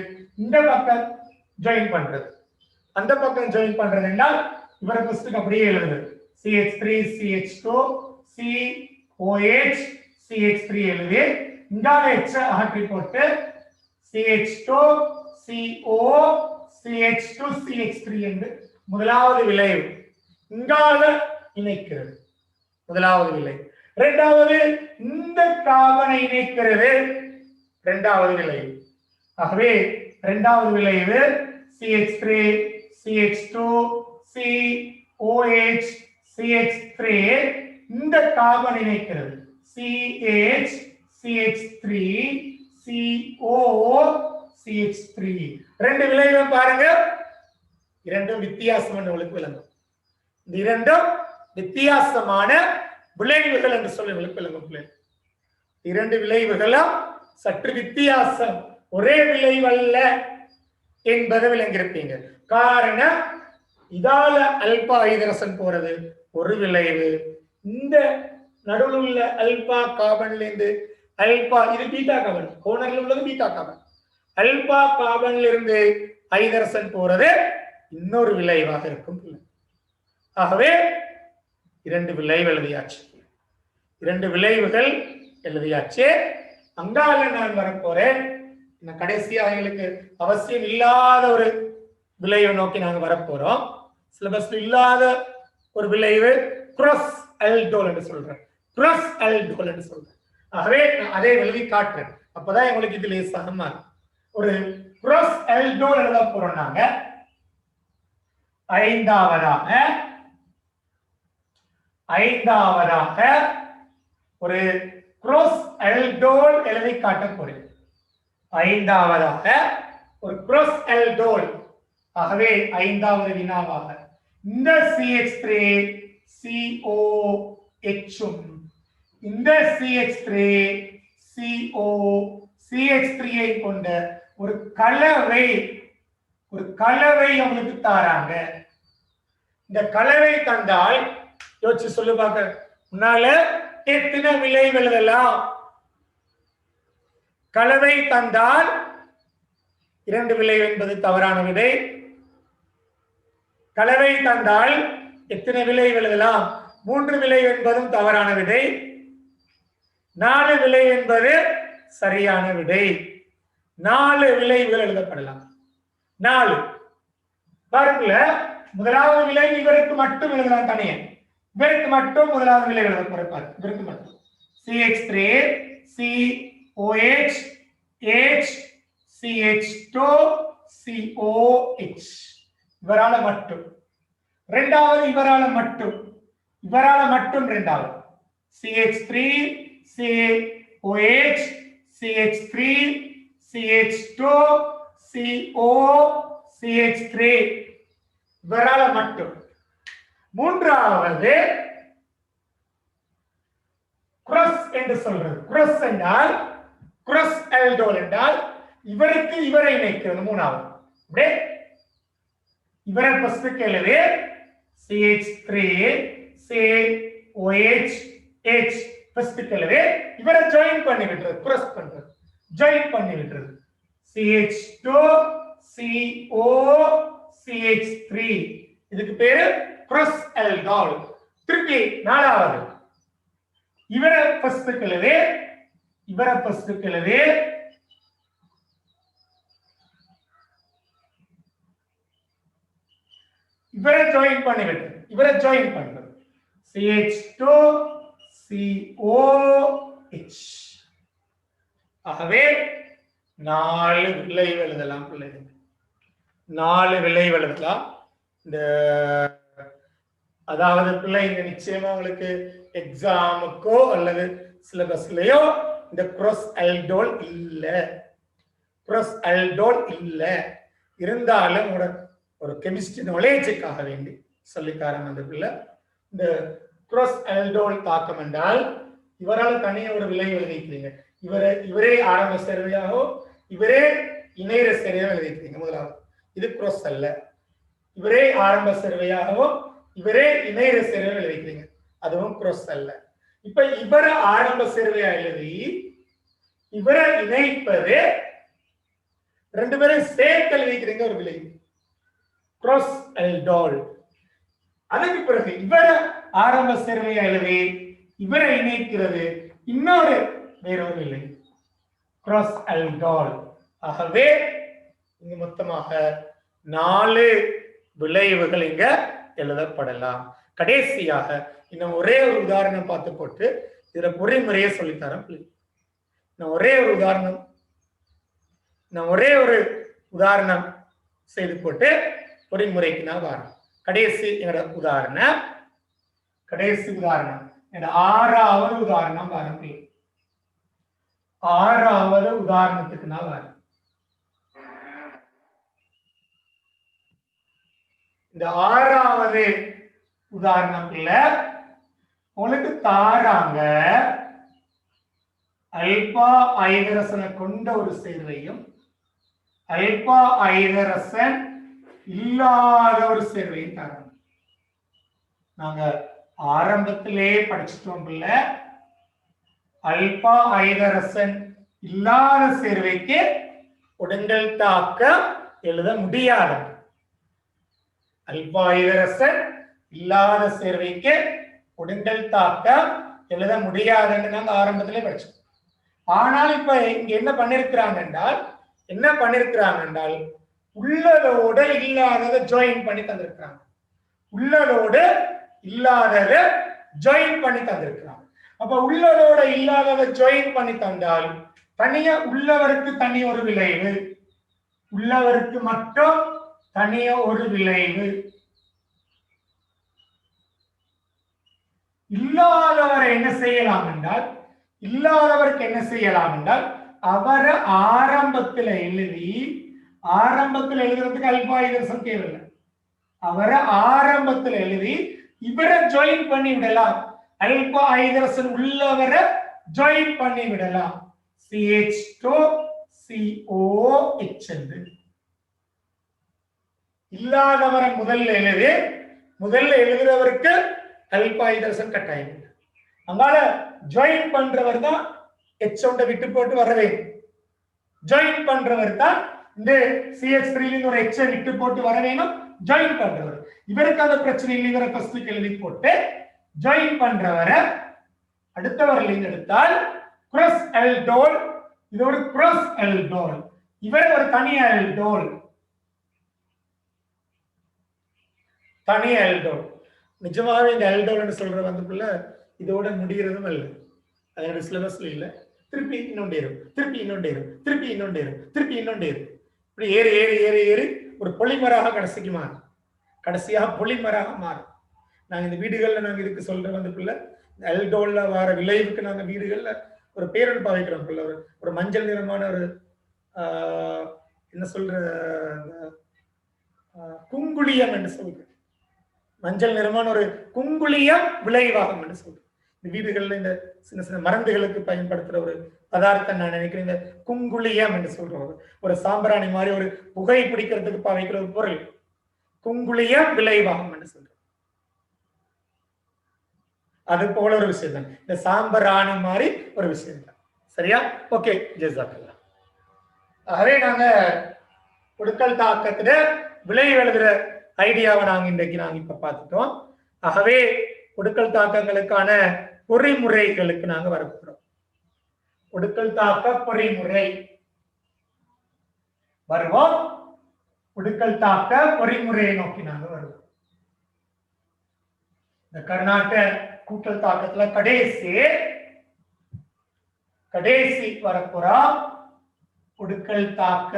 இந்த பக்கம் ஜாயின் பண்றது, அந்த பக்கம் ஜாயின் பண்றது என்றால் இவரை ஃபர்ஸ்ட் அப்படியே எழுதுது, CH3 CH2 COH CH3 எழுதி இங்கால H அகற்றி போட்டு CH2 CO CH2 CH3 என்று முதலாவது விளைவு இங்கால இணைக்கிறது, முதலாவது விளைவு. இரண்டாவது இந்த கார்பனை இணைக்கிறது, இரண்டாவது விளைவு. ஆகவே இரண்டாவது விளைவு CH3 CH2 COH CH3 இந்த கார்பன் இணைக்கிறது, CH CH3 CO CH3. ரெண்டு விளைவை பாருங்க, இரண்டும் வித்தியாசம் உங்களுக்கு விளங்கும். இந்த இரண்டும் வித்தியாசமான விளைவுகள் என்று சொல்லி விளங்கும். இரண்டு விளைவுகளும் சற்று வித்தியாசம், ஒரே விளைவு அல்ல என்பதை விளங்கியிருப்பீங்க. காரணம் இதால அல்பா ஐதரசன் போறது ஒரு விளைவு, இந்த நடுவில் உள்ள அல்பா கார்பன்ல இருந்து அல்பா, இது பீட்டா கார்பன், கோணர்ல உள்ளது பீட்டா கார்பன், அல்பா கார்பன்ல இருந்து ஐதரசன் போறது இன்னொரு விளைவாக இருக்கும். ஆகவே இரண்டு விளைவு எழுதியாச்சு, இரண்டு விளைவுகள் எழுதியாச்சு. அங்கால நான் வரப்போறேன், கடைசியா எங்களுக்கு அவசியம் இல்லாத ஒரு விளைவை நோக்கி நாங்க வரப்போறோம். சிலபஸ்ல இல்லாத ஒரு விளைவு கிராஸ் அல்டோல் என்று சொல்றேன், கிராஸ் அல்டோல் என்று சொல்றேன். ஆகவே நான் அதை எழுதி காட்டுறேன், அப்பதான் எங்களுக்கு இது லேசாக ஒரு கிராஸ் அல்டோல் எழுத போறோம். நாங்க ஐந்தாவதாக ஒரு கிராஸ் அல்டோல் எழுதி காட்ட போறேன். ஐந்தாவதாக ஒரு கிராஸ் அல்டோல். ஆகவே ஐந்தாவது வினாவாக இந்த CH3 COH இந்த CH3 CO CH3 ஐ கொண்ட ஒரு கலவை அவங்களுக்கு தாராங்க. இந்த கலவை தந்தால் யோசிச்சு சொல்லு பார்க்க, முன்னால எத்தனை விளைவு எழுதலாம்? கலவை தந்தால் இரண்டு விளைவு என்பது தவறான விடை. கலவை தந்தால் எத்தனை விளைவு எழுதலாம்? 3 விளைவு என்பதும் தவறான விடை. 4 விளைவு என்பது சரியான விடை. 4 விளைவுகள் எழுதப்படலாம். 4 பாருங்கள, முதலாவது விளைவு இவருக்கு மட்டும் எழுதலாம் தனியே. இவருக்கு மட்டும் முதலாவது விளைவு எழுத போறாரு. இவருக்கு மட்டும் CH3 COH H CH2 COH இவரால மட்டும். இரண்டாவது இவரால மட்டும், இவரால மட்டும் இரண்டாவது CH3 COH CH3 CH2 CO CH3 இவரால மட்டும். மூன்றாவது குரஸ் என்று சொல்றது. குரஸ் என்றால், குரஸ் ஆல்டோல் என்றால் இவருக்கு இவரை இணைக்கிறது. மூணாவது இவரை ஃபர்ஸ்ட் கேள்வி CH3 COH H ஃபர்ஸ்ட் கேள்வி இவரை ஜாயின் பண்ணி விட்டுறது, கிராஸ் பண்றது, ஜாயின் பண்ணி விட்டுறது. CH2 CO CH3 இதுக்கு பேரு கிராஸ் ஆல்டோல். திருப்பி நாலாவது இவரை ஃபர்ஸ்ட் கேள்வி, இவரை ஃபர்ஸ்ட் கேள்வி இவரை ஜாயின் பண்ணி விட்டுறது, இவரை ஜாயின் பண்றது CH2 COH. ஆகவே 4 விளைவு எழுதலாம் பிள்ளைகள். 4 விளைவு எழுதலாம். இந்த அதாவது பிள்ளைங்க நிச்சயமா உங்களுக்கு எக்ஸாமுக்கோ அல்லது சிலபஸ்லயோ இந்த கிராஸ் ஆல்டோல் இல்ல, கிராஸ் ஆல்டோல் இல்ல. இருந்தாலும் ஒரு கெமிஸ்ட்ரி நாலேஜுக்காக வேண்டி சொல்லிக்காரன் அந்த பிள்ளை. இந்த கிராஸ் ஆல்டோல் தாக்கம் என்றால் இவரால் தனியே ஒரு விளைவு எழுதிக்கிறீங்க. இவரே ஆரம்ப சேர்வையாகவோ இவரே இணைய சேர்வையாக எழுதிக்கிறீங்க. முதலாவது இது கிராஸ் அல்ல. இவரே ஆரம்ப சேர்வையாகவோ இவரே இணைய சேர்வையாக எழுதிக்கிறீங்க, அதுவும் கிராஸ் அல்ல. இப்ப இவரை ஆரம்ப சேர்வையா எழுதி இவரை இணைப்பது ரெண்டு பேரும் சேர்த்து எழுதிக்கிறீங்க ஒரு விளைவு கிராஸ் ஆல்டோல். அதுக்கு பிறகு இவரை ஆரம்ப சேர்வையா எழுதி இவரை இணைக்கிறது இன்னொரு வேறொரு விளைவு கிராஸ் ஆல்டோல். ஆகவே இங்க மொத்தமாக 4 விளைவுகள் இங்க எழுதப்படலாம். கடைசியாக இன்னும் ஒரே ஒரு உதாரணம் பார்த்து போட்டு இதுல பொறிமுறையை சொல்லித்தரேன். நான் ஒரே ஒரு உதாரணம் செய்து போட்டு பொறிமுறைக்கு நான் வரேன். கடைசி உதாரணம், கடைசி உதாரணம் 6வது உதாரணம் வரேன். 6வது உதாரணத்துக்கு நான் வரேன். இந்த 6வது உதாரணத்துல உங்களுக்கு தாராங்க அல்பா ஐதரசனை கொண்ட ஒரு சேர்வையும் அல்பா ஐதரசன் இல்லாத ஒரு சேர்வையும் தராங்க. நாங்க ஆரம்பத்திலே படிச்சுட்டோம் பிள்ளை, அல்பா ஐதரசன் இல்லாத சேர்வைக்கு ஒடுங்கல் தாக்கம் எழுத முடியாது. அல்பா ஐதரசன் இல்லாத சேர்வைக்கு ஒடுங்கல் தாக்கம் எழுத முடியாதுன்னு நாங்க ஆரம்பத்திலே படிச்சோம். ஆனால் இப்ப இங்க என்ன பண்ணிருக்கிறாங்க என்றால் உள்ளதோட இல்லாததை ஜாயின் பண்ணி தந்திருக்கிறாங்க. உள்ளதோட இல்லாததை ஜாயின் பண்ணி தந்திருக்கிறாங்க. அப்ப உள்ளதோட இல்லாததை ஜாயின் பண்ணி தந்தால் தனியா உள்ளவருக்கு தனி ஒரு விளைவு, உள்ளவருக்கு மட்டும் தனிய ஒரு விளைவு, இல்லாதவரை என்ன செய்யலாம் என்றால் அவரை ஆரம்பத்தில் எழுதுறதுக்கு அல்பா ஐதரசன் தேவையில்லை. அவரை ஆரம்பத்தில் எழுதி இவரை ஜாயின் பண்ணி விடலாம். அல்பா ஐதரசன் உள்ளவரை ஜாயின் பண்ணி விடலாம். CH2 COH என்று இல்லாதவரை முதல்ல எழுதுறவருக்கு அல்பா ஐதரசன் கட்டாயம். அதனால ஜாயின் பண்றவர் தான் H ஒன்றை விட்டு போட்டு வர வேண்டும். ஜாயின் பண்றவர் தான் இந்த CH3 ஒரு H விட்டு போட்டு வர வேணும். ஜாயின் பண்றவர். இவருக்கு அந்த பிரச்சனை இல்லை, இவரை ஃபர்ஸ்ட் எழுதி போட்டு ஜாயின் பண்றவரை அடுத்தவர் லிங்க் எடுத்தால் கிராஸ் எல்டோல், இது ஒரு கிராஸ் எல்டோல், இவர் ஒரு தனி எல்டோல், தனி எல்டோல். நிஜமாவே இந்த எல்டோல்னு சொல்ற வந்துக்குள்ள இதோட முடிகிறதும் இல்லை, அதோட சிலபஸ்ல இல்லை. திருப்பி இன்னொண்டேரும், திருப்பி இன்னொண்டேரும், திருப்பி இன்னொண்டேரும், திருப்பி இன்னொண்டேரும், இப்படி ஏறி ஏறி ஏறி ஏறி ஒரு பொலிமராக கடைசிக்கு மாறும், கடைசியாக பொலிமராக மாறும். நாங்க இந்த வீடுகள்ல நாங்க இதுக்கு சொல்ற வந்துக்குள்ள எல்டோல்ல வர விளைவுக்கு நாங்க வீடுகள்ல ஒரு பேரன் பாவிக்கிறோம். ஒரு மஞ்சள் நிறமான ஒரு என்ன சொல்ற குங்குளியம் என்று சொல்றேன், மஞ்சள் நிறமான ஒரு குங்குளியம் விளைவாகும் என்று சொல்றேன். இந்த வீடுகள்ல இந்த சின்ன சின்ன மருந்துகளுக்கு பயன்படுத்துற ஒரு பதார்த்தம் நான் நினைக்கிறேன், இந்த குங்குளியம் என்று சொல்றோம். ஒரு சாம்பிராணி மாதிரி ஒரு புகை பிடிக்கிறதுக்கு பாவிக்கிற ஒரு பொருள், குங்குளியம் விளைவாகும் என்று சொல்றோம். அது போல ஒரு விஷயம் தான் இந்த சாம்பிராணி மாதிரி ஒரு விஷயம் தான். சரியா? ஓகே, ஜஸாக்கல்லாஹ். ஆகவே நாங்க ஒடுக்கல் தாக்கத்துல விளைவு எழுதுற ஐடியாவை நாங்க இப்ப பார்த்துட்டோம். ஆகவே ஒடுக்கல் தாக்கங்களுக்கான பொறிமுறைகளுக்கு நாங்க வரப்போறோம். ஒடுக்கல் தாக்க பொறிமுறை வருவோம். ஒடுக்கல் தாக்க பொறிமுறையை நோக்கி நாங்க வருவோம். இந்த கர்நாடக கூட்டல் தாக்கத்துல கடைசி வரப்போறோம். ஒடுக்கல் தாக்க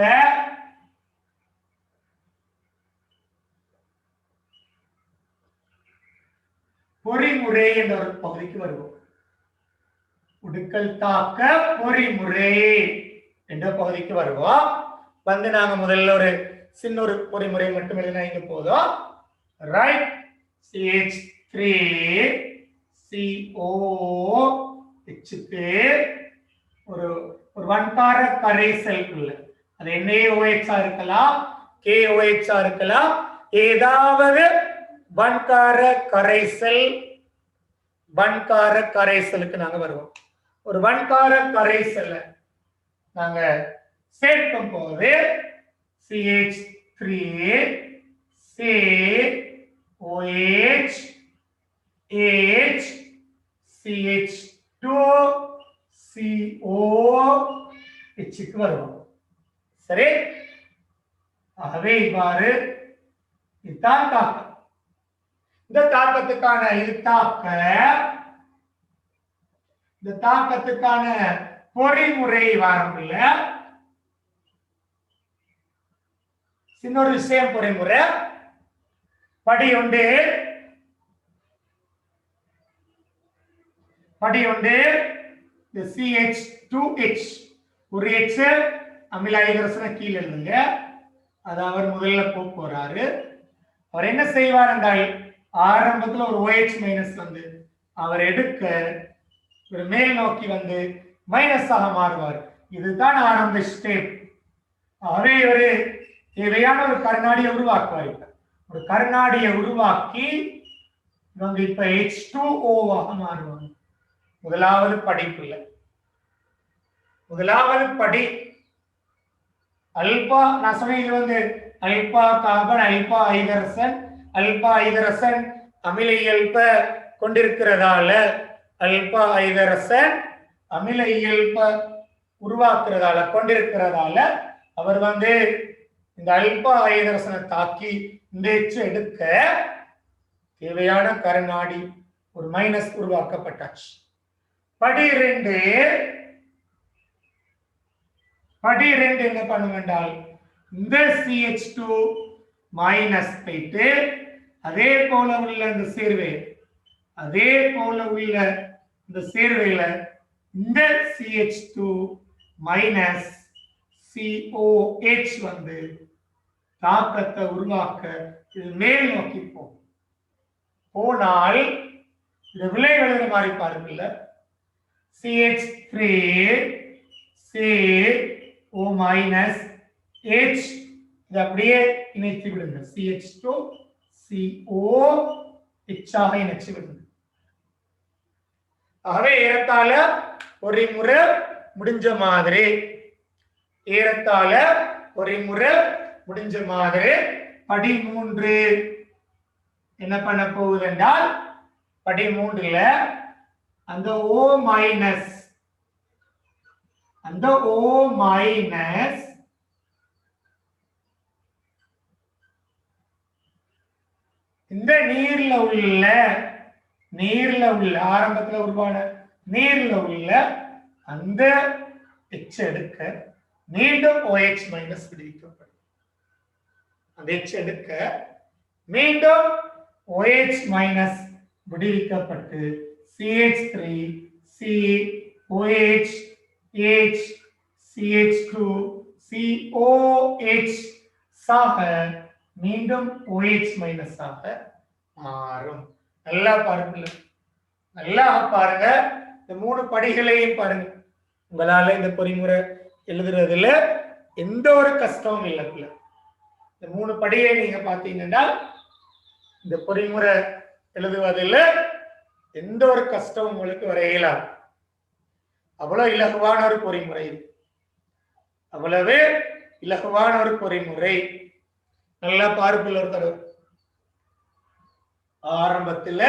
பொறிமுறை என்ற ஒரு பகுதிக்கு வருவோம். ஒடுக்கல் தாக்க பொறிமுறை என்ற பகுதிக்கு வருவோம். வந்து நாங்க முதல்ல ஒரு சின்ன ஒரு பொறிமுறை மட்டும் எழுதினா இங்க போதும். ரைட், CH3COH ஒரு வன்கார கரைசல் உள்ள, அது NaOH இருக்கலாம், KOH இருக்கலாம், ஏதாவது வன்கார கரைசலுக்கு நாங்க வருவோம். ஒரு வன்கார கரைசல் நாங்க சேர்க்கும் போது CH3COH CH2COH வருவோம். சரி, ஆகவே இவ்வாறு இதுதான் தாக்கம். இந்த தாக்கத்துக்கான இந்த தாக்கத்துக்கான பொறிமுறை வரம்பில்ல சின்ன ஒரு விஷயம். பொறிமுறை படி ஒன்று இந்த CH2H ஒரு H அமில ஐதரசன கீழே எழுதுங்க. அது அவர் முதல்ல போறாரு. அவர் என்ன செய்வார் என்றால் ஆரம்பத்துல ஒரு OH மைனஸ் வந்து அவர் எடுக்க ஒரு மேல் நோக்கி வந்து மைனஸாக மாறுவார். இதுதான் ஆரம்ப ஸ்டெப். ஆகவே இவர் தேவையான ஒரு கருநாடியை உருவாக்குவார். ஒரு கருநாடியை உருவாக்கி இவங்க இப்ப H2O-ஆக மாறுவாங்க. முதலாவது படி அல்பா. நான் சொன்னேன் இது வந்து அல்பா கார்பன், அல்பா ஐதரசன் அமில இயல்ப கொண்டிருக்கிறதால, அல்பா ஐதரசன் அமில இயல்ப உருவாக்குறதால கொண்டிருக்கிறதால அவர் வந்து இந்த அல்பா ஐதரசனை தாக்கி இந்த எச்சு எடுக்க தேவையான கருநாடி ஒரு மைனஸ் உருவாக்கப்பட்டாச்சு. படி 2 என்ன பண்ணும் என்றால் இந்த CH2 மைனஸ் போயிட்டு அதே போல உள்ள இந்த சேர்வையில இந்த CH2 மைனஸ் COH வந்து தாக்கத்தை உருவாக்க இது மேல் நோக்கி போனால் இந்த விளை எழுதுற மாதிரி பாருங்கல்ல, CH3CO மைனஸ் H இது அப்படியே இணைத்து விடுங்க. CH2COH ஆக இணைச்சு விடுங்க. ஆகவே ஏறத்தாழ பொறிமுறை முடிஞ்ச மாதிரி படி 3 என்ன பண்ண போகுது என்றால் படி 3ல அந்த O மைனஸ் இந்த நீர்ல உள்ள ஆரம்பத்துல உருவான நீர்ல உள்ள அந்த H எடுக்க மீண்டும் OH மைனஸ் விடுவிக்கப்படும். அந்த H எடுக்க மீண்டும் OH மைனஸ் விடுவிக்கப்பட்டு CH3 COH H CH2 COH சாக மீண்டும் OH மைனஸ் ஆக மாறும். நல்லா பாருங்க, நல்லா பாருங்க. இந்த 3 படிகளையும் பாருங்க. உங்களால இந்த பொறிமுறை எழுதுறதுல எந்த ஒரு கஷ்டமும் இல்லை. இந்த 3 படியை நீங்க பாத்தீங்கன்னா இந்த பொறிமுறை எழுதுவதில் எந்த ஒரு கஷ்டமும் உங்களுக்கு வர இயலாது. அவ்வளவு இலகுவான ஒரு பொறிமுறை, அவ்வளவு இலகுவான ஒரு பொறிமுறை. நல்லா பார்ப்புள்ள ஒரு தடவை ஆரம்பத்தில்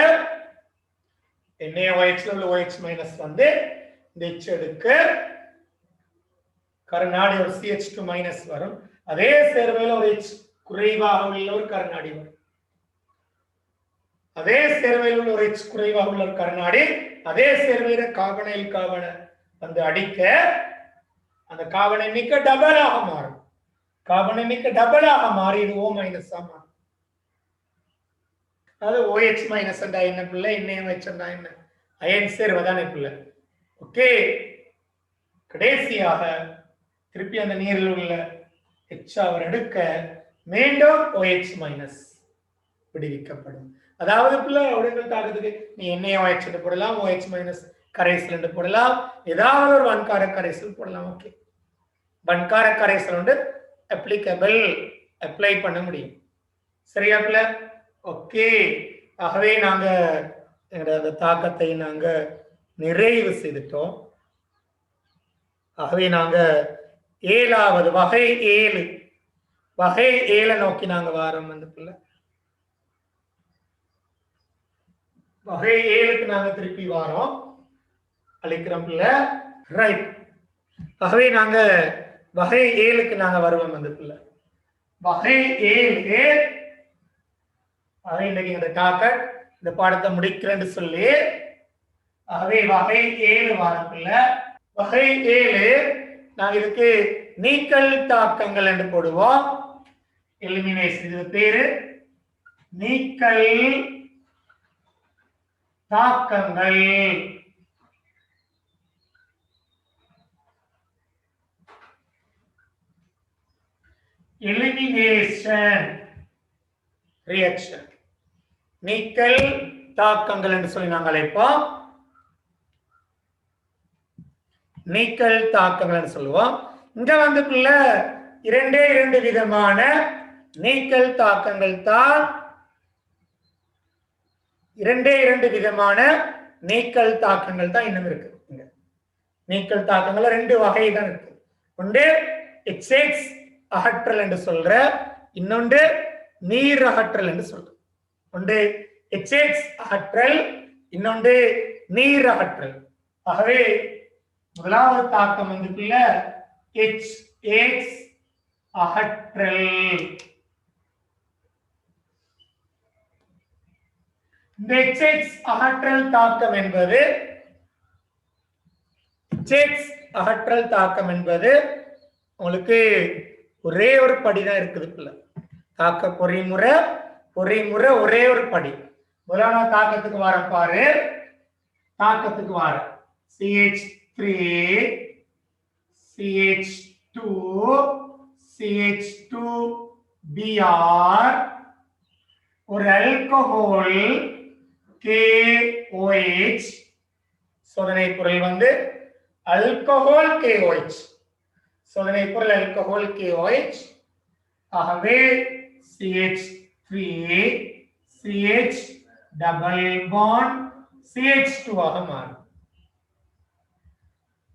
NaOH உள்ள OH மைனஸ் வந்து இந்த H எடுக்க கருநாடி ஒரு CH2 மைனஸ் வரும். அதே சேர்வையில் ஒரு H குறைவாக உள்ள ஒரு கருநாடி வரும். அதே சேர்வையில் உள்ள ஒரு H குறைவாக உள்ள ஒரு கருநாடி அதே சேர்வையில கார்பனைல் கார்பனை வந்து அடிக்க அந்த கார்பன் எண்ணிக்கை டபுளாக மாறும். கார்பன் எண்ணிக்கை டபுளாக மாறி இது O மைனஸ் மாறும். அது OH மைனஸ் என்ன பிள்ளை, NaOH என்ன அயன் சேர்வதானே பிள்ளை. ஓகே, கடைசியாக திருப்பி அந்த நீரில் உள்ள H அவர் எடுக்க மீண்டும் OH மைனஸ் விடுவிக்கப்படும். அதாவது பிள்ளை ஒடுங்கல் தாக்கத்துக்கு நீ NaOH என்று போடலாம், OH மைனஸ் கரைசல் என்று போடலாம், ஏதாவது ஒரு வன்கார கரைசல் போடலாம். ஓகே, வன்கார கரைசல் வந்து அப்ளிகபிள், அப்ளை பண்ண முடியும். சரியா பிள்ளை? ஓகே, ஆகவே நாங்க அந்த தாக்கத்தை நாங்க நிறைவு செய்துட்டோம். ஆகவே நாங்க 7வது வகை 7 நோக்கி நாங்க வாரம் வந்து பிள்ளை. வகை 7க்கு நாங்க திருப்பி வாரோம், அழைக்கிறோம் பிள்ளை. ரைட், ஆகவே நாங்க வகை 7க்கு நாங்க வருவோம் வந்து பிள்ளை. வகை 7 இன்னைக்கு இந்த டாக்கெட் இந்த பாடத்தை முடிக்கிறேன்னு சொல்லி ஆகவே வகை 7 வாரத்துல வகை 7 நாங்க இதுக்கு நீக்கல் தாக்கங்கள் என்று போடுவோம். எலிமினேஷன், இது பேரு நீக்கல் தாக்கங்கள். எலிமினேஷன் ரியாக்ஷன், நீக்கல் தாக்கங்கள் என்று சொல்லி நாங்கள் அழைப்போம். நீக்கல் தாக்கங்கள் என்று சொல்லுவோம். இங்க வந்து இரண்டு விதமான நீக்கல் தாக்கங்கள் தான், இரண்டு விதமான நீக்கல் தாக்கங்கள் தான் இன்னும் இருக்கு. நீக்கல் தாக்கங்கள் 2 வகை தான் இருக்கு. ஒன்று HX அகற்றல் என்று சொல்ற, இன்னொன்று நீர் அகற்றல் என்று சொல்ற. ஒன்று HX அகற்றல், இன்னொன்று நீர் அகற்றல். ஆகவே முதலாவது தாக்கம் வந்து HX அகற்றல். இந்த HX அகற்றல் தாக்கம் என்பது உங்களுக்கு ஒரே ஒரு படிதான் இருக்குது பிள்ளை. தாக்க பொறிமுறை ஒரே ஒரு படி. முதலாவது தாக்கத்துக்கு வர பாரு, தாக்கத்துக்கு வர CH3 CH2 CH2Br ஒரு ஆல்கஹால் KOH. சோதனை பொருள் வந்து ஆல்கஹால் KOH. சோதனை பொருள் ஆல்கஹால் KOH. ஆகவே CH3 CH double bond CH2 ஆக மாறும்.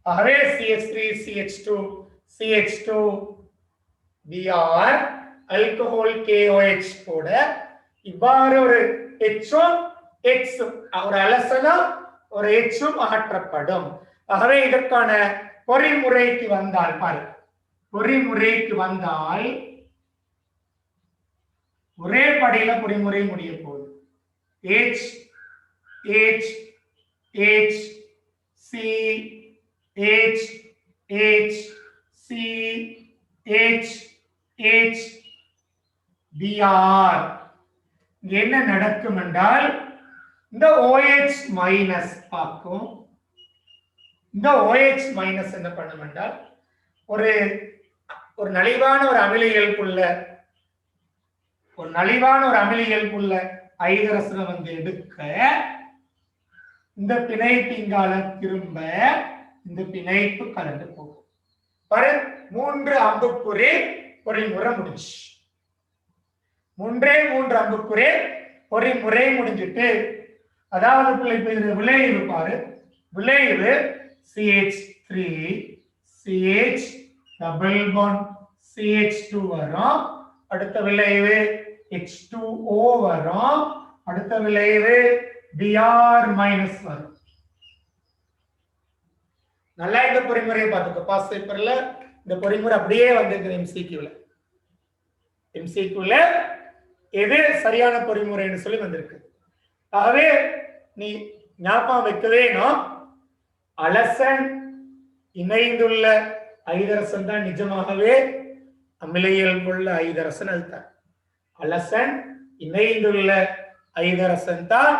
ஆகவே CH3 CH2 CH2Br alcohol KOH போட இவ்வாறு ஒரு H-உம் X-உம் ஒரு அலசனும் ஒரு H-உம் அகற்றப்படும். ஆகவே இதற்கான பொறிமுறைக்கு வந்தால் பாரு, பொறிமுறைக்கு வந்தால் ஒரே படியில பொறிமுறை முடிய போகுது. H H H C H H C H H Br. என்ன நடக்கும் என்றால் இந்த OH மைனஸ் பார்க்கும். இந்த OH மைனஸ் என்ன பண்ணும் என்றால் ஒரு நலிவான ஒரு அமில இயல்புள்ள ஐதரசனை வந்து எடுக்க இந்த பிணைப்பு இங்கால திரும்ப இந்த பிணைப்பு கலந்து போகும். பாரு, 3 அம்புக்குறி பொறிமுறை முடிஞ்சு. 3 அம்புக்குறி பொறிமுறை முடிஞ்சிட்டு, அதாவது விளைவு பாரு, விளைவு CH3 CH double bond CH2 வரும். அடுத்த விளைவு H2O வரும். அடுத்த விளைவு Br மைனஸ் வரும். நல்லா இந்த பொறிமுறையை பார்த்துக்கோ. பாஸ் பேப்பர்ல இந்த பொறிமுறை அப்படியே வந்திருக்கு. MCQல எது சரியான பொறிமுறைன்னு சொல்லி வந்திருக்கு. ஆகவே நீ ஞாபகம் வைக்கவே அலசன் இணைந்துள்ள ஐதரசன் தான் நிஜமாகவே அமில இயல்புள்ள ஐதரசன். அதுதான் அலசன் இணைந்துள்ள ஐதரசன் தான்.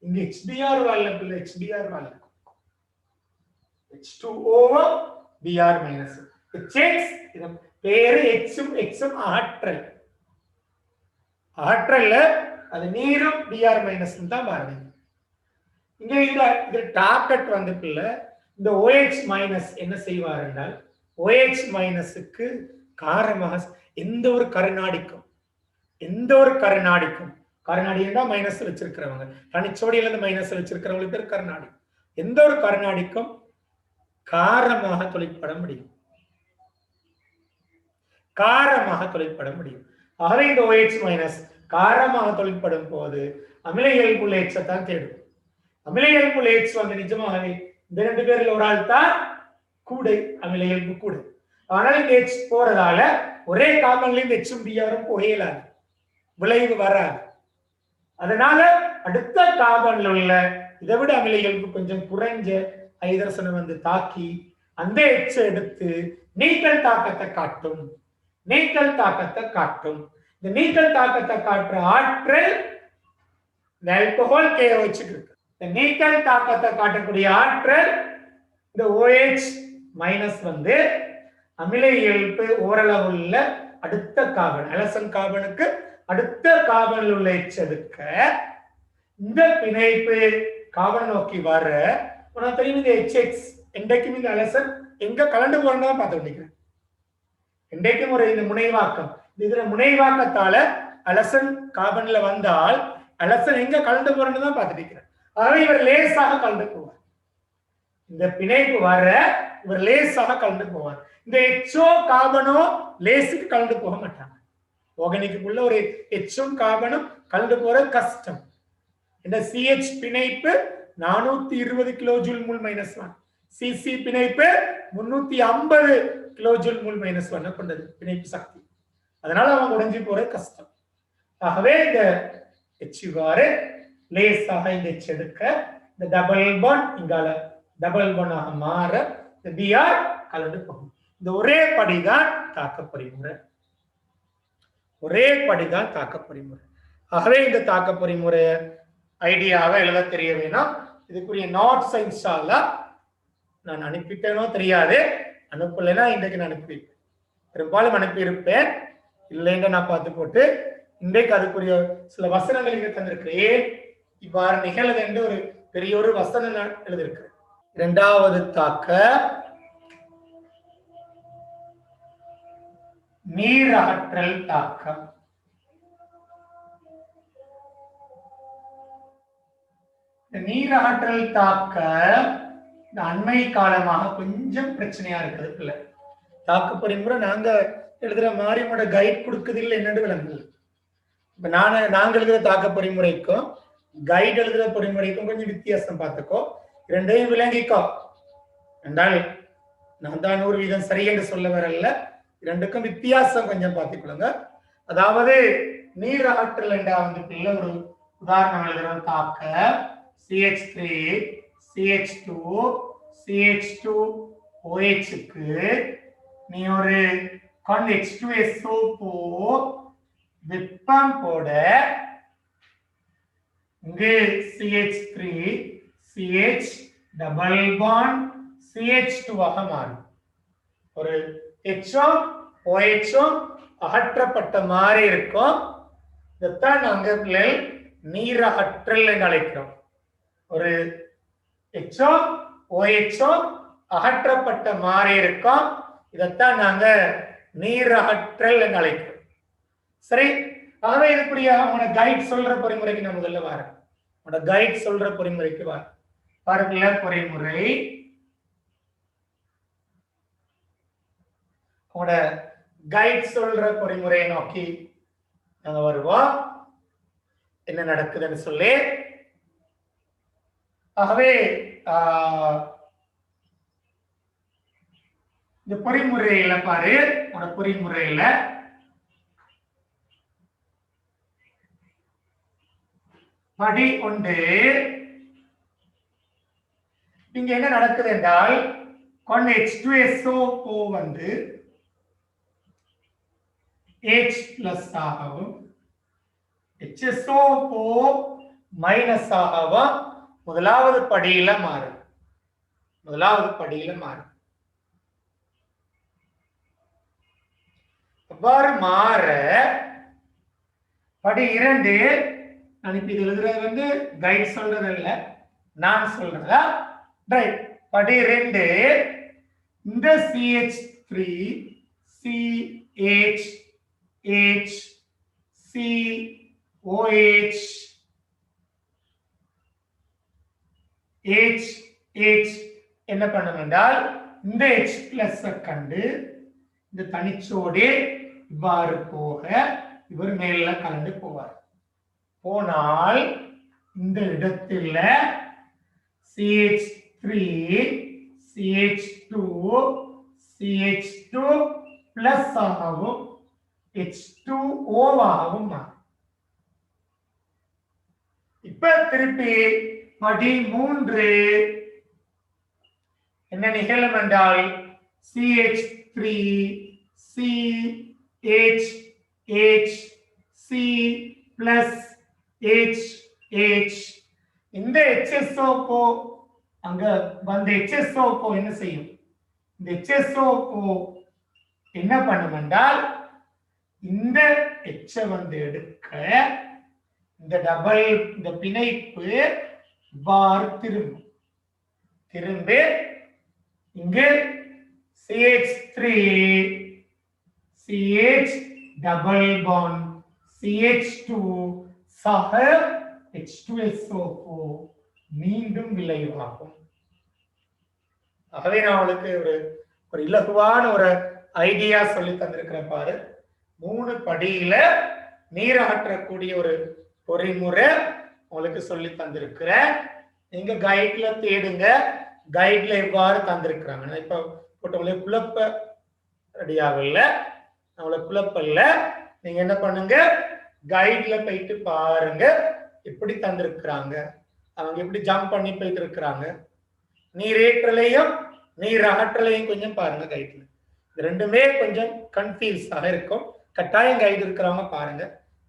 இங்க HBr வால்ல பிள்ளை, HBr வால்ல H2O Br மைனஸ் HX. பேரு X-உம் ஆற்றல். ஆற்றல்ல அது நீரும் Br மைனஸ் தான் பாருங்க. இங்க இந்த டாக்கெட் வந்து பிள்ளை இந்த OH மைனஸ் என்ன செய்வார் என்றால், OH மைனஸுக்கு காரமாக எந்த ஒரு கருநாடிக்கும் கருநாடி என்றால் மைனஸ் வச்சிருக்கிறவங்க, தனிச்சோடியில இருந்து மைனஸ் வச்சிருக்கிறவங்களுக்கு பேர் கருநாடி. எந்த ஒரு கருநாடிக்கும் காரமாக தொழிற்பட முடியும். ஆகவே இந்த OH மைனஸ் காரமாக தொழிற்படும் போது அமில இயல்புள்ள எச்சத்தான் தேடும். அமில இயல்புள்ள எச் வந்து நிஜமாகவே இந்த 2 பேர்ல ஒரு ஆள் தான் கூடை, அமில இயல்பு கூடை. ஆனால் இந்த எச் போறதால ஒரே கார்பன்ல இந்த எச்சும் பிஆரும் புகையலாது, விளைவு வராது. அதனால அடுத்த கார்பன்ல உள்ள இதை விட அமில இயல்பு கொஞ்சம் குறைஞ்ச ஐதரசனை வந்து தாக்கி அந்த எச்சை எடுத்து நீக்கல் தாக்கத்தை காட்டும். இந்த நீக்கல் தாக்கத்தை காட்டுற ஆற்றல் இந்த ஆல்கஹால் KOH இருக்கு. இந்த நீக்கல் தாக்கத்தை காட்டக்கூடிய ஆற்றல் இந்த OH மைனஸ் வந்து அமில இயல்பு ஓரளவுள்ள அடுத்த கார்பன், அலசன் கார்பனுக்கு அடுத்த கார்பனில் உள்ள எச்செடுக்க இந்த பிணைப்பு கார்பன் நோக்கி வர தெரியும். இந்த HX என்றைக்கும் இந்த அலசன் எங்க கலந்து போறதான் பார்த்து நினைக்கிறேன். என்றைக்கும் ஒரு இந்த முனைவாக்கம், இதுல முனைவாக்கத்தால அலசன் கார்பன்ல வந்தால் அலசன் எங்க கலந்து போறன்னு தான் பார்த்துட்டு இருக்கிறேன். ஆகவே இவர் லேசாக கலந்து போவார். இந்த பிணைப்பு வர இவர் லேசாக கலந்து போவார். இந்த எச்சோ கார்பனோ லேசுக்கு கலந்து போக மாட்டாங்க. ஆர்கானிக்குள்ள ஒரு எச்சும் கார்பனும் கலந்து போறது கஷ்டம். இந்த CH பிணைப்பு 420 கிலோஜூல் மூல் -1, CC பிணைப்பு 350 கிலோஜூல் மூல் -1 கொண்டது பிணைப்பு சக்தி. அதனால அவங்க உடைஞ்சு போறது கஷ்டம். ஆகவே இந்த எச்சுவாறு லேசாக இந்த எச் எடுக்க இந்த டபுள் பாண்ட் இங்கால டபுள் பாண்டாக மாற இந்த Br கலந்து போகும். இந்த ஒரே படிதான் தாக்க பொறிமுறை. ஆகவே இந்த தாக்க பொறிமுறை ஐடியாவை எழுத தெரிய வேணும். இதுக்குரிய நோட்ஸ் இன்ஷால்லா நான் அனுப்பிட்டேனோ தெரியாது, அனுப்பலைன்னா இன்றைக்கு நான் அனுப்பியிருப்பேன், பெரும்பாலும் அனுப்பியிருப்பேன். இல்லைன்னு நான் பார்த்து போட்டு இன்றைக்கு அதுக்குரிய சில வசனங்கள் இங்க தந்திருக்கிறேன். இவ்வாறு நிகழ்வு என்று ஒரு பெரிய ஒரு வசனம் நான் எழுதியிருக்கிறேன். இரண்டாவது தாக்க நீர் அகற்றல் தாக்கம். நீர் அகற்றல் தாக்க இந்த அண்மை காலமாக கொஞ்சம் பிரச்சனையா இருக்குது. தாக்க பொறிமுறை நாங்க எழுதுற மாதிரி உங்களோட கைட் கொடுக்குது இல்லை என்னன்னு விளங்குது. இப்ப நாங்கள் எழுதுற தாக்க பொறிமுறைக்கும் கைட் எழுதுற பொறிமுறைக்கும் கொஞ்சம் வித்தியாசம் பார்த்துக்கோ, இரண்டையும் விளங்கிக்கோ என்றால் நான் தான் 100% சரி என்று சொல்ல வரல, இரண்டுக்கும் வித்தியாசம் கொஞ்சம் பார்த்துக்கொள்ளுங்க. அதாவது நீர் ஆற்றல் என்ற வந்து ஒரு உதாரணம் எழுதுறோம். தாக்க CH3 CH2 CH2OHக்கு நீ ஒரு H2SO4 வெப்பம் போட இங்கு CH3 CH double bond CH2 ஆக மாறும். ஒரு H-ம் OH-ம் அகற்றப்பட்ட மாதிரி இருக்கும். இதைத்தான் நாங்க நீர் அகற்றல் என்று அழைக்கிறோம். ஒரு H-ம் OH-ம் அகற்றப்பட்ட மாதிரி இருக்கும். இதைத்தான் நாங்க நீர் அகற்றல் என்று அழைக்கிறோம். சரி, ஆகவே இதுபடியா உன கைட் சொல்ற பொறிமுறைக்கு நான் முதல்ல வரேன். உன கைட் சொல்ற பொறிமுறைக்கு வர பாருங்கள பொறிமுறை உன கைட் சொல்ற பொறிமுறையை நோக்கி நாங்க வருவோம். என்ன நடக்குதுன்னு சொல்லி ஆகவே இந்த பொறிமுறையில பாரு, உன பொறிமுறையில படி ஒன்று. இங்க என்ன நடக்குது என்றால் H2SO4 வந்து H பிளஸ் ஆகவும் HSO4 மைனஸ் ஆகவும் முதலாவது படியில மாறும். அவ்வாறு மாற படி 2 நான் இப்ப இது எழுதுறது வந்து கைட் சொல்றது இல்ல, நான் சொல்றதா. ரைட், படி 2 இந்த CH3 CH H COH H H என்ன பண்ணும் என்றால் இந்த H பிளஸ் கண்டு இந்த தனிச்சோடு இவ்வாறு போக இவர் மேல கலந்து போவார். போனால் இந்த இடத்துல CH3 CH2 CH2 பிளஸ் ஆகவும் H2O ஆகவும் மாறும். இப்ப திருப்பி படி 3 என்ன நிகழும் என்றால் CH3 CH H C plus H H இந்த HSO4 அங்க வந்து HSO4 என்ன செய்யும்? இந்த HSO4 என்ன பண்ணும் என்றால் இந்த H வந்து எடுக்க இந்த டபுள் இந்த பிணைப்பு இவ்வாறு திரும்பி இங்கு CH3 CH double bond CH2 சக H2SO4 மீண்டும் விளைவாகும். ஆகவே நான் உங்களுக்கு ஒரு இலகுவான ஒரு ஐடியா சொல்லி தந்திருக்கிறேன் பாரு. 3 படியில நீர் அகற்றக்கூடிய ஒரு பொறிமுறை உங்களுக்கு சொல்லி தந்திருக்கிறேன். நீங்க கைட்ல தேடுங்க, கைட்ல எவ்வாறு தந்திருக்கிறாங்க. இப்ப போட்டவங்களுக்கு குழப்ப ரெடியாகல, அவங்களை குழப்பல்ல. நீங்க என்ன பண்ணுங்க, கைட்ல போயிட்டு பாருங்க எப்படி தந்திருக்கிறாங்க, அவங்க எப்படி ஜம்ப் பண்ணி போயிட்டு இருக்கிறாங்க. நீர் ஏற்றலையும் நீர் அகற்றலையும் கொஞ்சம் பாருங்க கைட்ல. இது ரெண்டுமே கொஞ்சம் கன்ஃபியூஸாக இருக்கும். கட்டாயம் கைடு இருக்கிறவங்க பாருங்க.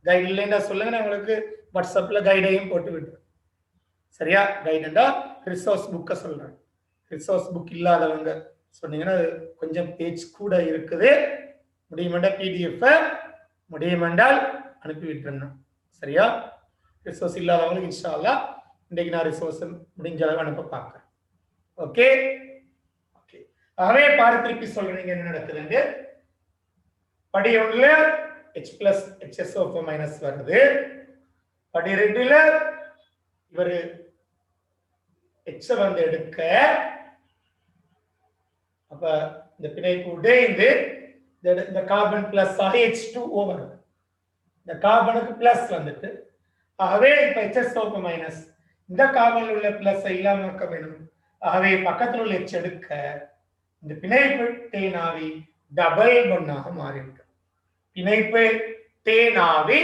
கைடு இல்லைன்னா சொல்லுங்க, நான் உங்களுக்கு வாட்ஸ்அப்ல கைடையும் போட்டு விட்டுறேன். சரியா? கைடுண்டா ரிசோர்ஸ் புக்கை சொல்றேன். ரிசோர்ஸ் புக் இல்லாதவங்க சொன்னீங்கன்னா கொஞ்சம் பேஜ் கூட இருக்குது. முடியுமெண்டா PDF முடியுமென்றால் அனுப்பி விட்டுறேன். சரியா? ரிசோர்ஸ் இல்லாதவங்களுக்கு இன்ஷா அல்லாஹ் இன்றைக்கு நான் ரிசோர்ஸ் முடிஞ்ச அளவு அனுப்ப பார்க்கிறேன். Okay okay. ஆகவே பாரு, திருப்பி சொல்றீங்க என்ன நடக்குதுன்னு. படி 1ல H plus HSO4 மைனஸ் வருது. படி 2ல இவர் H வந்து எடுக்க, அப்ப இந்த பிணைப்பு உடைந்து இந்த கார்பன் பிளஸ் ஆக H2O வரும். இந்த கார்பனுக்கு பிளஸ் வந்துட்டு ஆகவே இப்ப HSO மைனஸ் இந்த கார்பனில் உள்ள பிளஸ் இல்லாம இருக்க வேணும். ஆகவே பக்கத்தில் உள்ள H எடுக்க இந்த பிணைப்பு தேனாவி டபுள் பொன்னாக மாறியிருக்கு. பிணைப்பு தேனாவி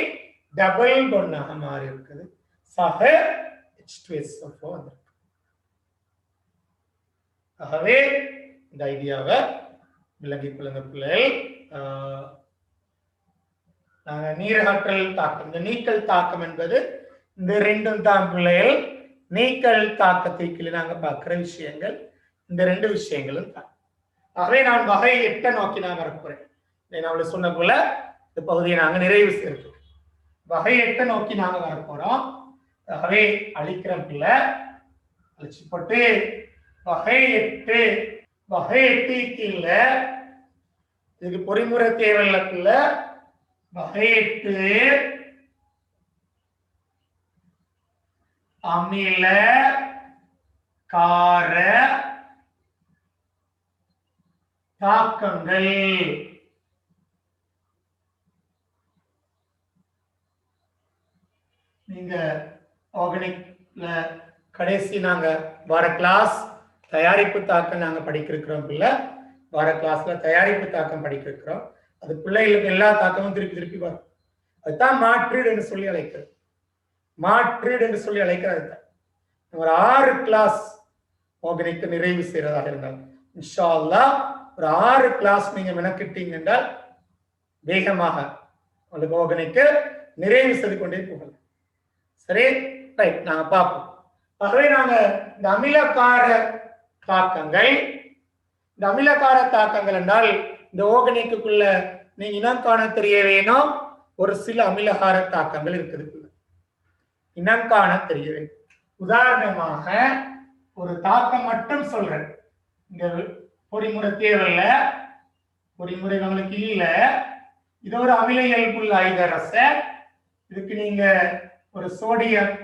டபுள் பொன்னாக மாறி இருக்குது. சக H2SO4 வந்திருக்கு. ஆகவே இந்த ஐடியாவை விளங்கிக் கொள்ளுங்க பிள்ளைகள். நீராற்றல் தாக்கம், இந்த நீக்கல் தாக்கம் என்பது இந்த ரெண்டும் தான் பிள்ளைகள். நீக்கல் தாக்கத்தை கீழே நாங்க பார்க்கிற விஷயங்கள் இந்த ரெண்டு விஷயங்களும் தான். ஆகவே நான் வகை 8 நோக்கி நான் வரப்போறேன். நான் சொன்ன போல இந்த பகுதியை நாங்க நிறைவு செய்யறோம். வகை 8 நோக்கி நாங்க வரப்போறோம். ஆகவே அழிக்கிற பிள்ளை அழிச்சு போட்டு வகை 8 வகை 8 கீழே இதுக்கு பொறிமுறை தேவையில்ல பிள்ளை. வகை 8 அமில கார தாக்கங்கள். நீங்க ஆர்கானிக்ல கடைசி நாங்க வார கிளாஸ் தயாரிப்பு தாக்கம் நாங்க படிக்கிறோம் பிள்ளை. வார கிளாஸ்ல தயாரிப்பு தாக்கம் படிக்கிறோம். அது பிள்ளைகளுக்கு எல்லா தாக்கமும் திருப்பி திருப்பி வரும். அதுதான் மாற்றீடு என்று சொல்லி அழைக்கிறது. மாற்றீடு என்று சொல்லி அழைக்கிறது. ஒரு 6 கிளாஸ் ஆர்கானிக் நிறைவு செய்யறதாக இருந்தால் இன்ஷா அல்லாஹ் ஒரு 6 கிளாஸ் நீங்க மெனக்கிட்டீங்க என்றால் வேகமாக உங்களுக்கு ஆர்கானிக் நிறைவு செய்து கொண்டே போகலாம். சரி, ரைட், நாங்க பார்ப்போம். ஆகவே நாங்க இந்த அமிலக்கார தாக்கங்கள், இந்த அமிலக்கார தாக்கங்கள் என்றால் இந்த ஆர்கானிக்குள்ள நீங்க இனம் காண தெரிய வேணும். ஒரு சில அமிலகார தாக்கங்கள் இருக்குது, இனம் காண தெரிய வேண்டும். உதாரணமாக ஒரு தாக்கம் மட்டும் சொல்றேன். இந்த பொறிமுறை தேவையில்ல, பொறிமுறை நம்மளுக்கு இல்ல. இது ஒரு அமில இயல்புள்ள ஐதரசன். இதுக்கு நீங்க ஒரு சோடியம்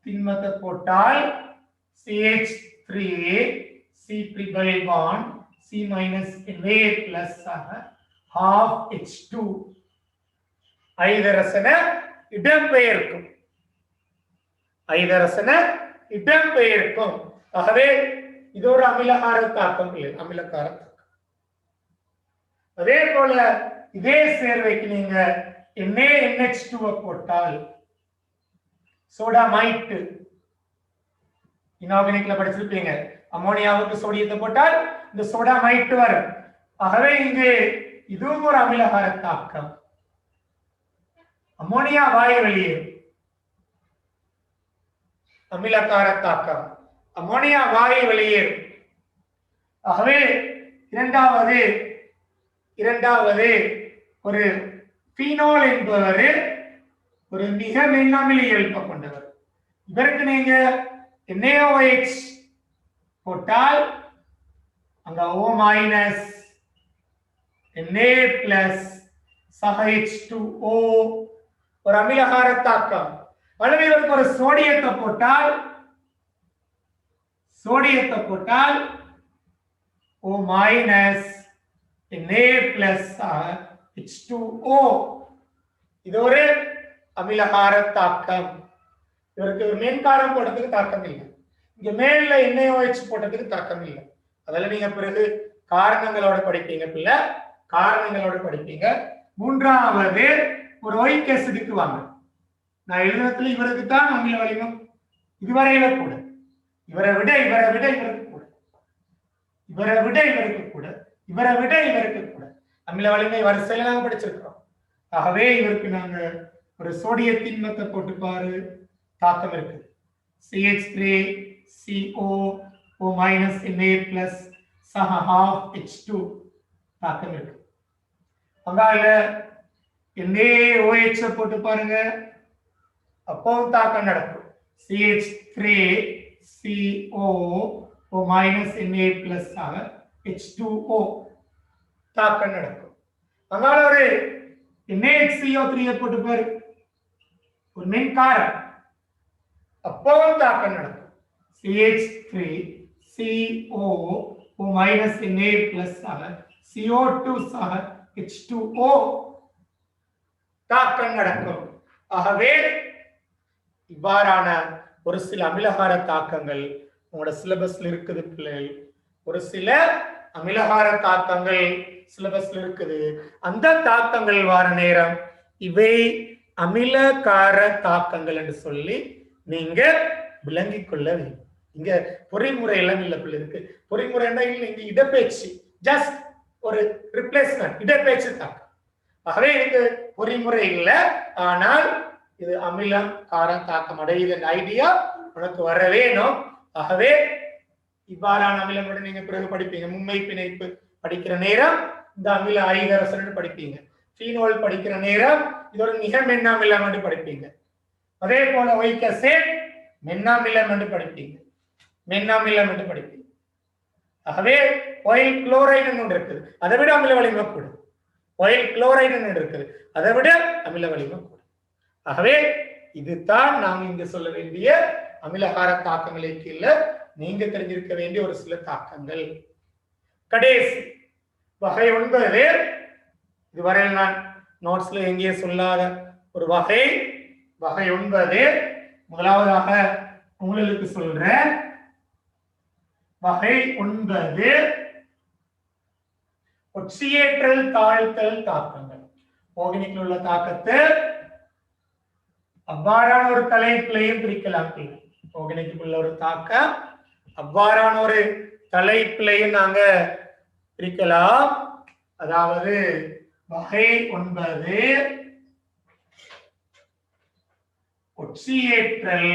திண்மத்தை போட்டால் CH3 C triple bond C minus Na plus half H2 ஐதரசன இடம்பெயர்க்கும். ஐதரசன இடம்பெயர்க்கும். ஆகவே இது ஒரு அமிலகார தாக்கம் இல்லை, அமிலக்கார தாக்கம். அதே போல இதே சேர்வைக்கு நீங்க NaNH2 போட்டால் சோடாமைட், இன்ஆர்கானிக்ல படிச்சிருப்பீங்க, அமோனியாவுக்கு சோடியத்தை போட்டால் இந்த சோடாமைட் வரும். ஆகவே இங்கு இதுவும் ஒரு அமிலகார தாக்கம். அமோனியா வாயு வெளியேறும், அமிலக்கார தாக்கம். அமோனியா வாயு வெளியேறும். ஆகவே இரண்டாவது ஒரு பீனோல் என்பவர் ஒரு மிக மென்னமில இயல்பை கொண்டவர். இதற்கு நீங்க NaOH போட்டால் அங்க O minus Na plus H2O ஒரு அமிலகார தாக்கம். அல்லது இதற்கு ஒரு சோடியத்தை போட்டால் O minus Na plus H2O இது ஒரு அமிலகார தாக்கம். இவருக்கு ஒரு மென்காரம் போட்டதுக்கு தாக்கம் இல்லை. இங்க மேல NaOH போட்டதுக்கு தாக்கம் இல்லை. அதெல்லாம் நீங்க பிறகு காரணங்களோட படிப்பீங்க பிள்ளை, காரணங்களோட படிப்பீங்க. மூன்றாவது ஒரு ஒயிக் ஆசிடுக்கு வாங்க. நான் எழுதுறதுல இவருக்கு தான் அமில வலிமம் இதுவரையில கூட, இவரை விட இவருக்கு கூட, இவரை விட இவருக்கு கூட, இவரை விட இவருக்கு கூட அமில வலிமை வரிசையில நாங்க படிச்சிருக்கிறோம். ஆகவே இவருக்கு நாங்க ஒரு சோடிய திண்மத்தை போட்டு பாரு, தாக்கம் இருக்கு. CH3CO O minus Na plus half H2 தாக்கம் இருக்கு. அங்கால NaOH போட்டு பாருங்க, அப்பவும் தாக்கம் நடக்கும். CH3CO O minus Na plus H2O தாக்கம் நடக்கும். அங்கால ஒரு NaHCO3 போட்டு பாரு, ஒரு மென்காரம், அப்பவும் தாக்கம் நடக்கும். CH3CO O minus Na plus CO2 சக H2O தாக்கம் நடக்கும். ஆகவே இவ்வாறான ஒரு சில அமிலகார தாக்கங்கள் உங்களோட சிலபஸ்ல இருக்குது பிள்ளைகள். ஒரு சில அமிலகார தாக்கங்கள் சிலபஸ்ல இருக்குது. அந்த தாக்கங்கள் வார நேரம் இவை அமிலகார தாக்கங்கள் என்று சொல்லி நீங்க விளங்கிக் கொள்ள வேண்டும். இங்க பொறிமுறை எல்லாம் இல்ல பிள்ளை இருக்கு. பொறிமுறை இல்லை, இங்க இடப்பெயர்ச்சி, ஜஸ்ட் ஒரு ரிப்ளேஸ்மெண்ட், இடப்பெயர்ச்சி தாக்கம். ஆகவே இதுக்கு பொறிமுறை இல்லை, ஆனால் இது அமிலம் கார தாக்கம் அடையுது ஐடியா உனக்கு வர வேணும். ஆகவே இவ்வாறான அமிலம் நீங்க பிறகு படிப்பீங்க. மும்மை பிணைப்பு படிக்கிற நேரம் இந்த அமில ஐதரசன் படிப்பீங்க. ஃபீனோல் படிக்கிற நேரம் இது ஒரு மிக மென்னாமிலம் என்று படிப்பீங்க. அதே போல ஒயிக் அசிட் மென்னாமிலம் என்று படிப்பீங்க. மென்னாமிலம் என்று படிப்பீங்க. ஆகவே ஆயில் குளோரைடு ஒன்று இருக்குது, அதை விட அமில வலிமை கூடும். ஆயில் குளோரைடு ஒன்று இருக்குது, அதை விட அமில வலிமை கூடும். ஆகவே இதுதான் நாம் இங்கு சொல்ல வேண்டிய அமிலகார தாக்கங்களை கீழே நீங்க தெரிஞ்சிருக்க வேண்டிய ஒரு சில தாக்கங்கள். கடைசி வகை 9, இதுவரையில் நான் நோட்ஸ்ல எங்கேயே சொல்லாத ஒரு வகை. வகை 9 முதலாவதாக உங்களுக்கு சொல்றேன். வகை 9 ஒட்சியேற்றல் தாழ்த்தல் தாக்கங்கள். ஆர்கானிக்ல உள்ள தாக்கத்தை அவ்வாறான ஒரு தலைப்பிலையும் பிரிக்கலாம். ஆர்கானிக் உள்ள ஒரு தாக்கம் அவ்வாறான ஒரு தலைப்பிலையும் நாங்க பிரிக்கலாம். அதாவது வகை 9 ஒட்சியேற்றல்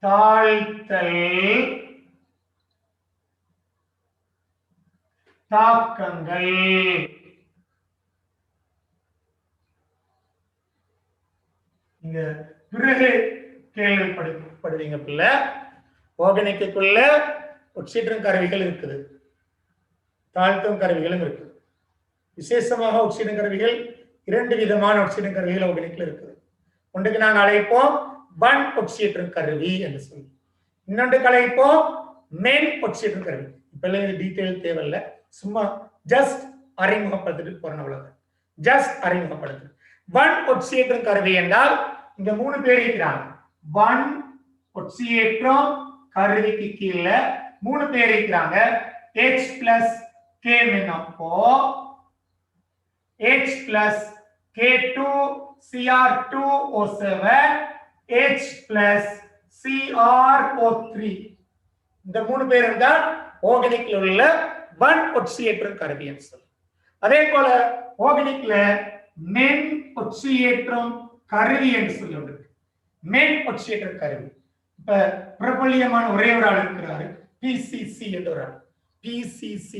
தாழ்த்தல் தாக்கங்கள். நீங்க பிறகு கேள்விப்படுவீங்க பிள்ளை. ஆர்கானிக்குள்ள ஒட்சியேற்றும் கருவிகள் இருக்குது, தாழ்த்தும் கருவிகளும் இருக்குது. விசேஷமாக ஒட்சியேற்றும் கருவிகள் 2 விதமான ஒட்சியேற்றும் கருவிகள் ஆர்கானிக்ல இருக்குது. ஒன்றுக்கு நாங்கள் அழைப்போம் பன் ஒட்சியேற்றும் கருவி என்று சொல்லி, இன்னொன்று அழைப்போம் மென் ஒட்சியேற்றும் கருவி. இப்ப எல்லாம் டீட்டெயில் தேவையில்லை, சும்மா ஜஸ்ட் அறிமுகப்படுத்திட்டு போறேன், அவ்வளவுதான். ஜஸ்ட் அறிமுகப்படுத்து. பன் ஒட்சியேற்றும் கருவி என்றால் இங்க 3 பேர் இருக்கிறாங்க. பன் ஒட்சியேற்றும் கருவிக்கு கீழே 3 பேர் இருக்கிறாங்க. H plus K மின்னப்போ H plus K2Cr2O7 H plus CrO3. இந்த 3 பேரும் தான் ஆர்கானிக்ல உள்ள பன் ஒட்சியேற்றும் கருவி என்று சொல்லி. அதே போல ஆர்கானிக்ல மென் ஒட்சியேற்றும் கருவி என்று சொல்லி ஒன்று. மென் ஒட்சியேற்றும் கருவி இப்ப பிரபல்யமான ஒரே ஒரு ஆள் இருக்கிறாரு, PCC என்ற ஒரு ஆள். PCC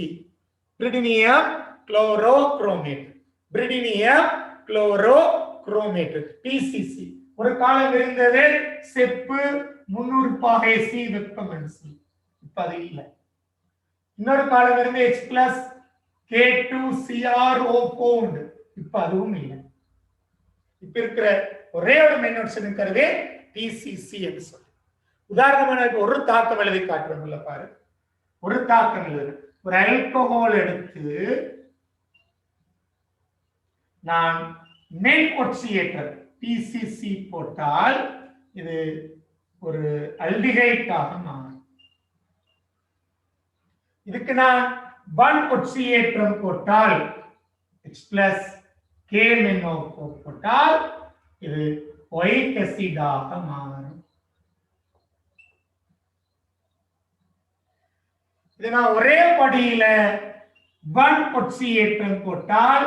pyridinium chlorochromate. Pyridinium chlorochromate PCC. ஒரு காலம் இருந்தது செப்பு 300 பாகை C வெப்பம் என்று சொல்லி, இப்ப அது இல்லை. இன்னொரு காலம் இருந்து H plus K2Cr4 இப்ப அதுவும் இல்லை. இப்ப இருக்கிற ஒரே ஒரு மென் ஒட்சியேற்றும் கருவி PCC என்று சொல்லி. உதாரணமான ஒரு தாக்கம் எழுதி காட்டுறோம் பாரு. ஒரு தாக்கம் எழுது. ஒரு ஆல்கஹால் எடுத்து நான் மென் ஒட்சியேட்டர் PCC போட்டால் இது ஒரு அல்டிகைடாக மாறும். இதுக்கு நான் பன் ஒட்சியேற்றம் போட்டால் H plus K மென்னோ போட்டால் இது ஒயிக் அசிடாக மாறும். இது நான் ஒரே படியில பன் ஒட்சியேற்றம் போட்டால்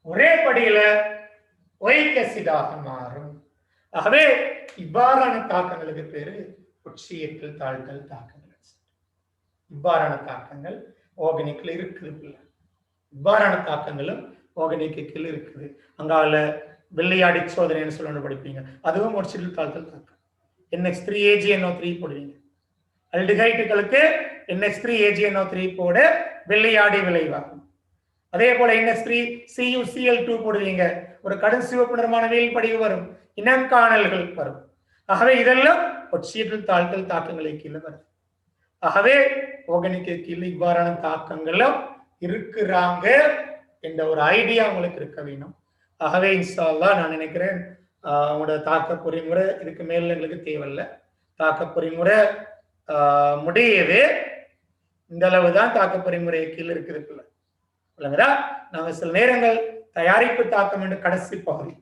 ஒரே படியில ஒயிக் அசிடாக மாறும். ஆகவே இவ்வாறான தாக்கங்களுக்கு பேரு ஒட்சியேற்றல் தாழ்த்தல் தாக்கங்கள். இவ்வாறான தாக்கங்கள் ஆர்கானிக்ல இருக்குது. இவ்வாறான தாக்கங்களும் ஆர்கானிக்கு இருக்குது. அங்கால வெள்ளையாடி சோதனைன்னு சொல்லணும் படிப்பீங்க, அதுவும் ஒட்சியேற்றல் தாழ்த்தல் தாக்கம். NH3AgNO3 போடுவீங்க. அல்டிகைட்டுகளுக்கு NH3AgNO3 போட வெள்ளையாடி விளைவாகும். அதே போல NH3CuCl2 போடுவீங்க, ஒரு கடும் சிவப்பு நிறமான வேல் படிவு வரும். இனங்காணல்கள் வரும். ஆகவே இதெல்லாம் ஒட்சியத்தில் தாழ்த்தல் தாக்கங்களை கீழே வரும். ஆகவே ஓகனிக்கு கீழே இவ்வாறான தாக்கங்களும் இருக்கிறாங்க என்ற ஒரு ஐடியா உங்களுக்கு இருக்க வேணும். ஆகவே இன்ஷா அல்லாஹ் நான் நினைக்கிறேன் உங்களோட தாக்க பொறிமுறை இதுக்கு மேல எங்களுக்கு தேவையில்லை. தாக்க பொறிமுறை முடியவே இந்த அளவுதான் தாக்க பொறிமுறை கீழே இருக்குது. இல்லைங்களா? நாங்க சில நேரங்கள் தயாரிப்பு தாக்கம் என்று கடைசி பகுதி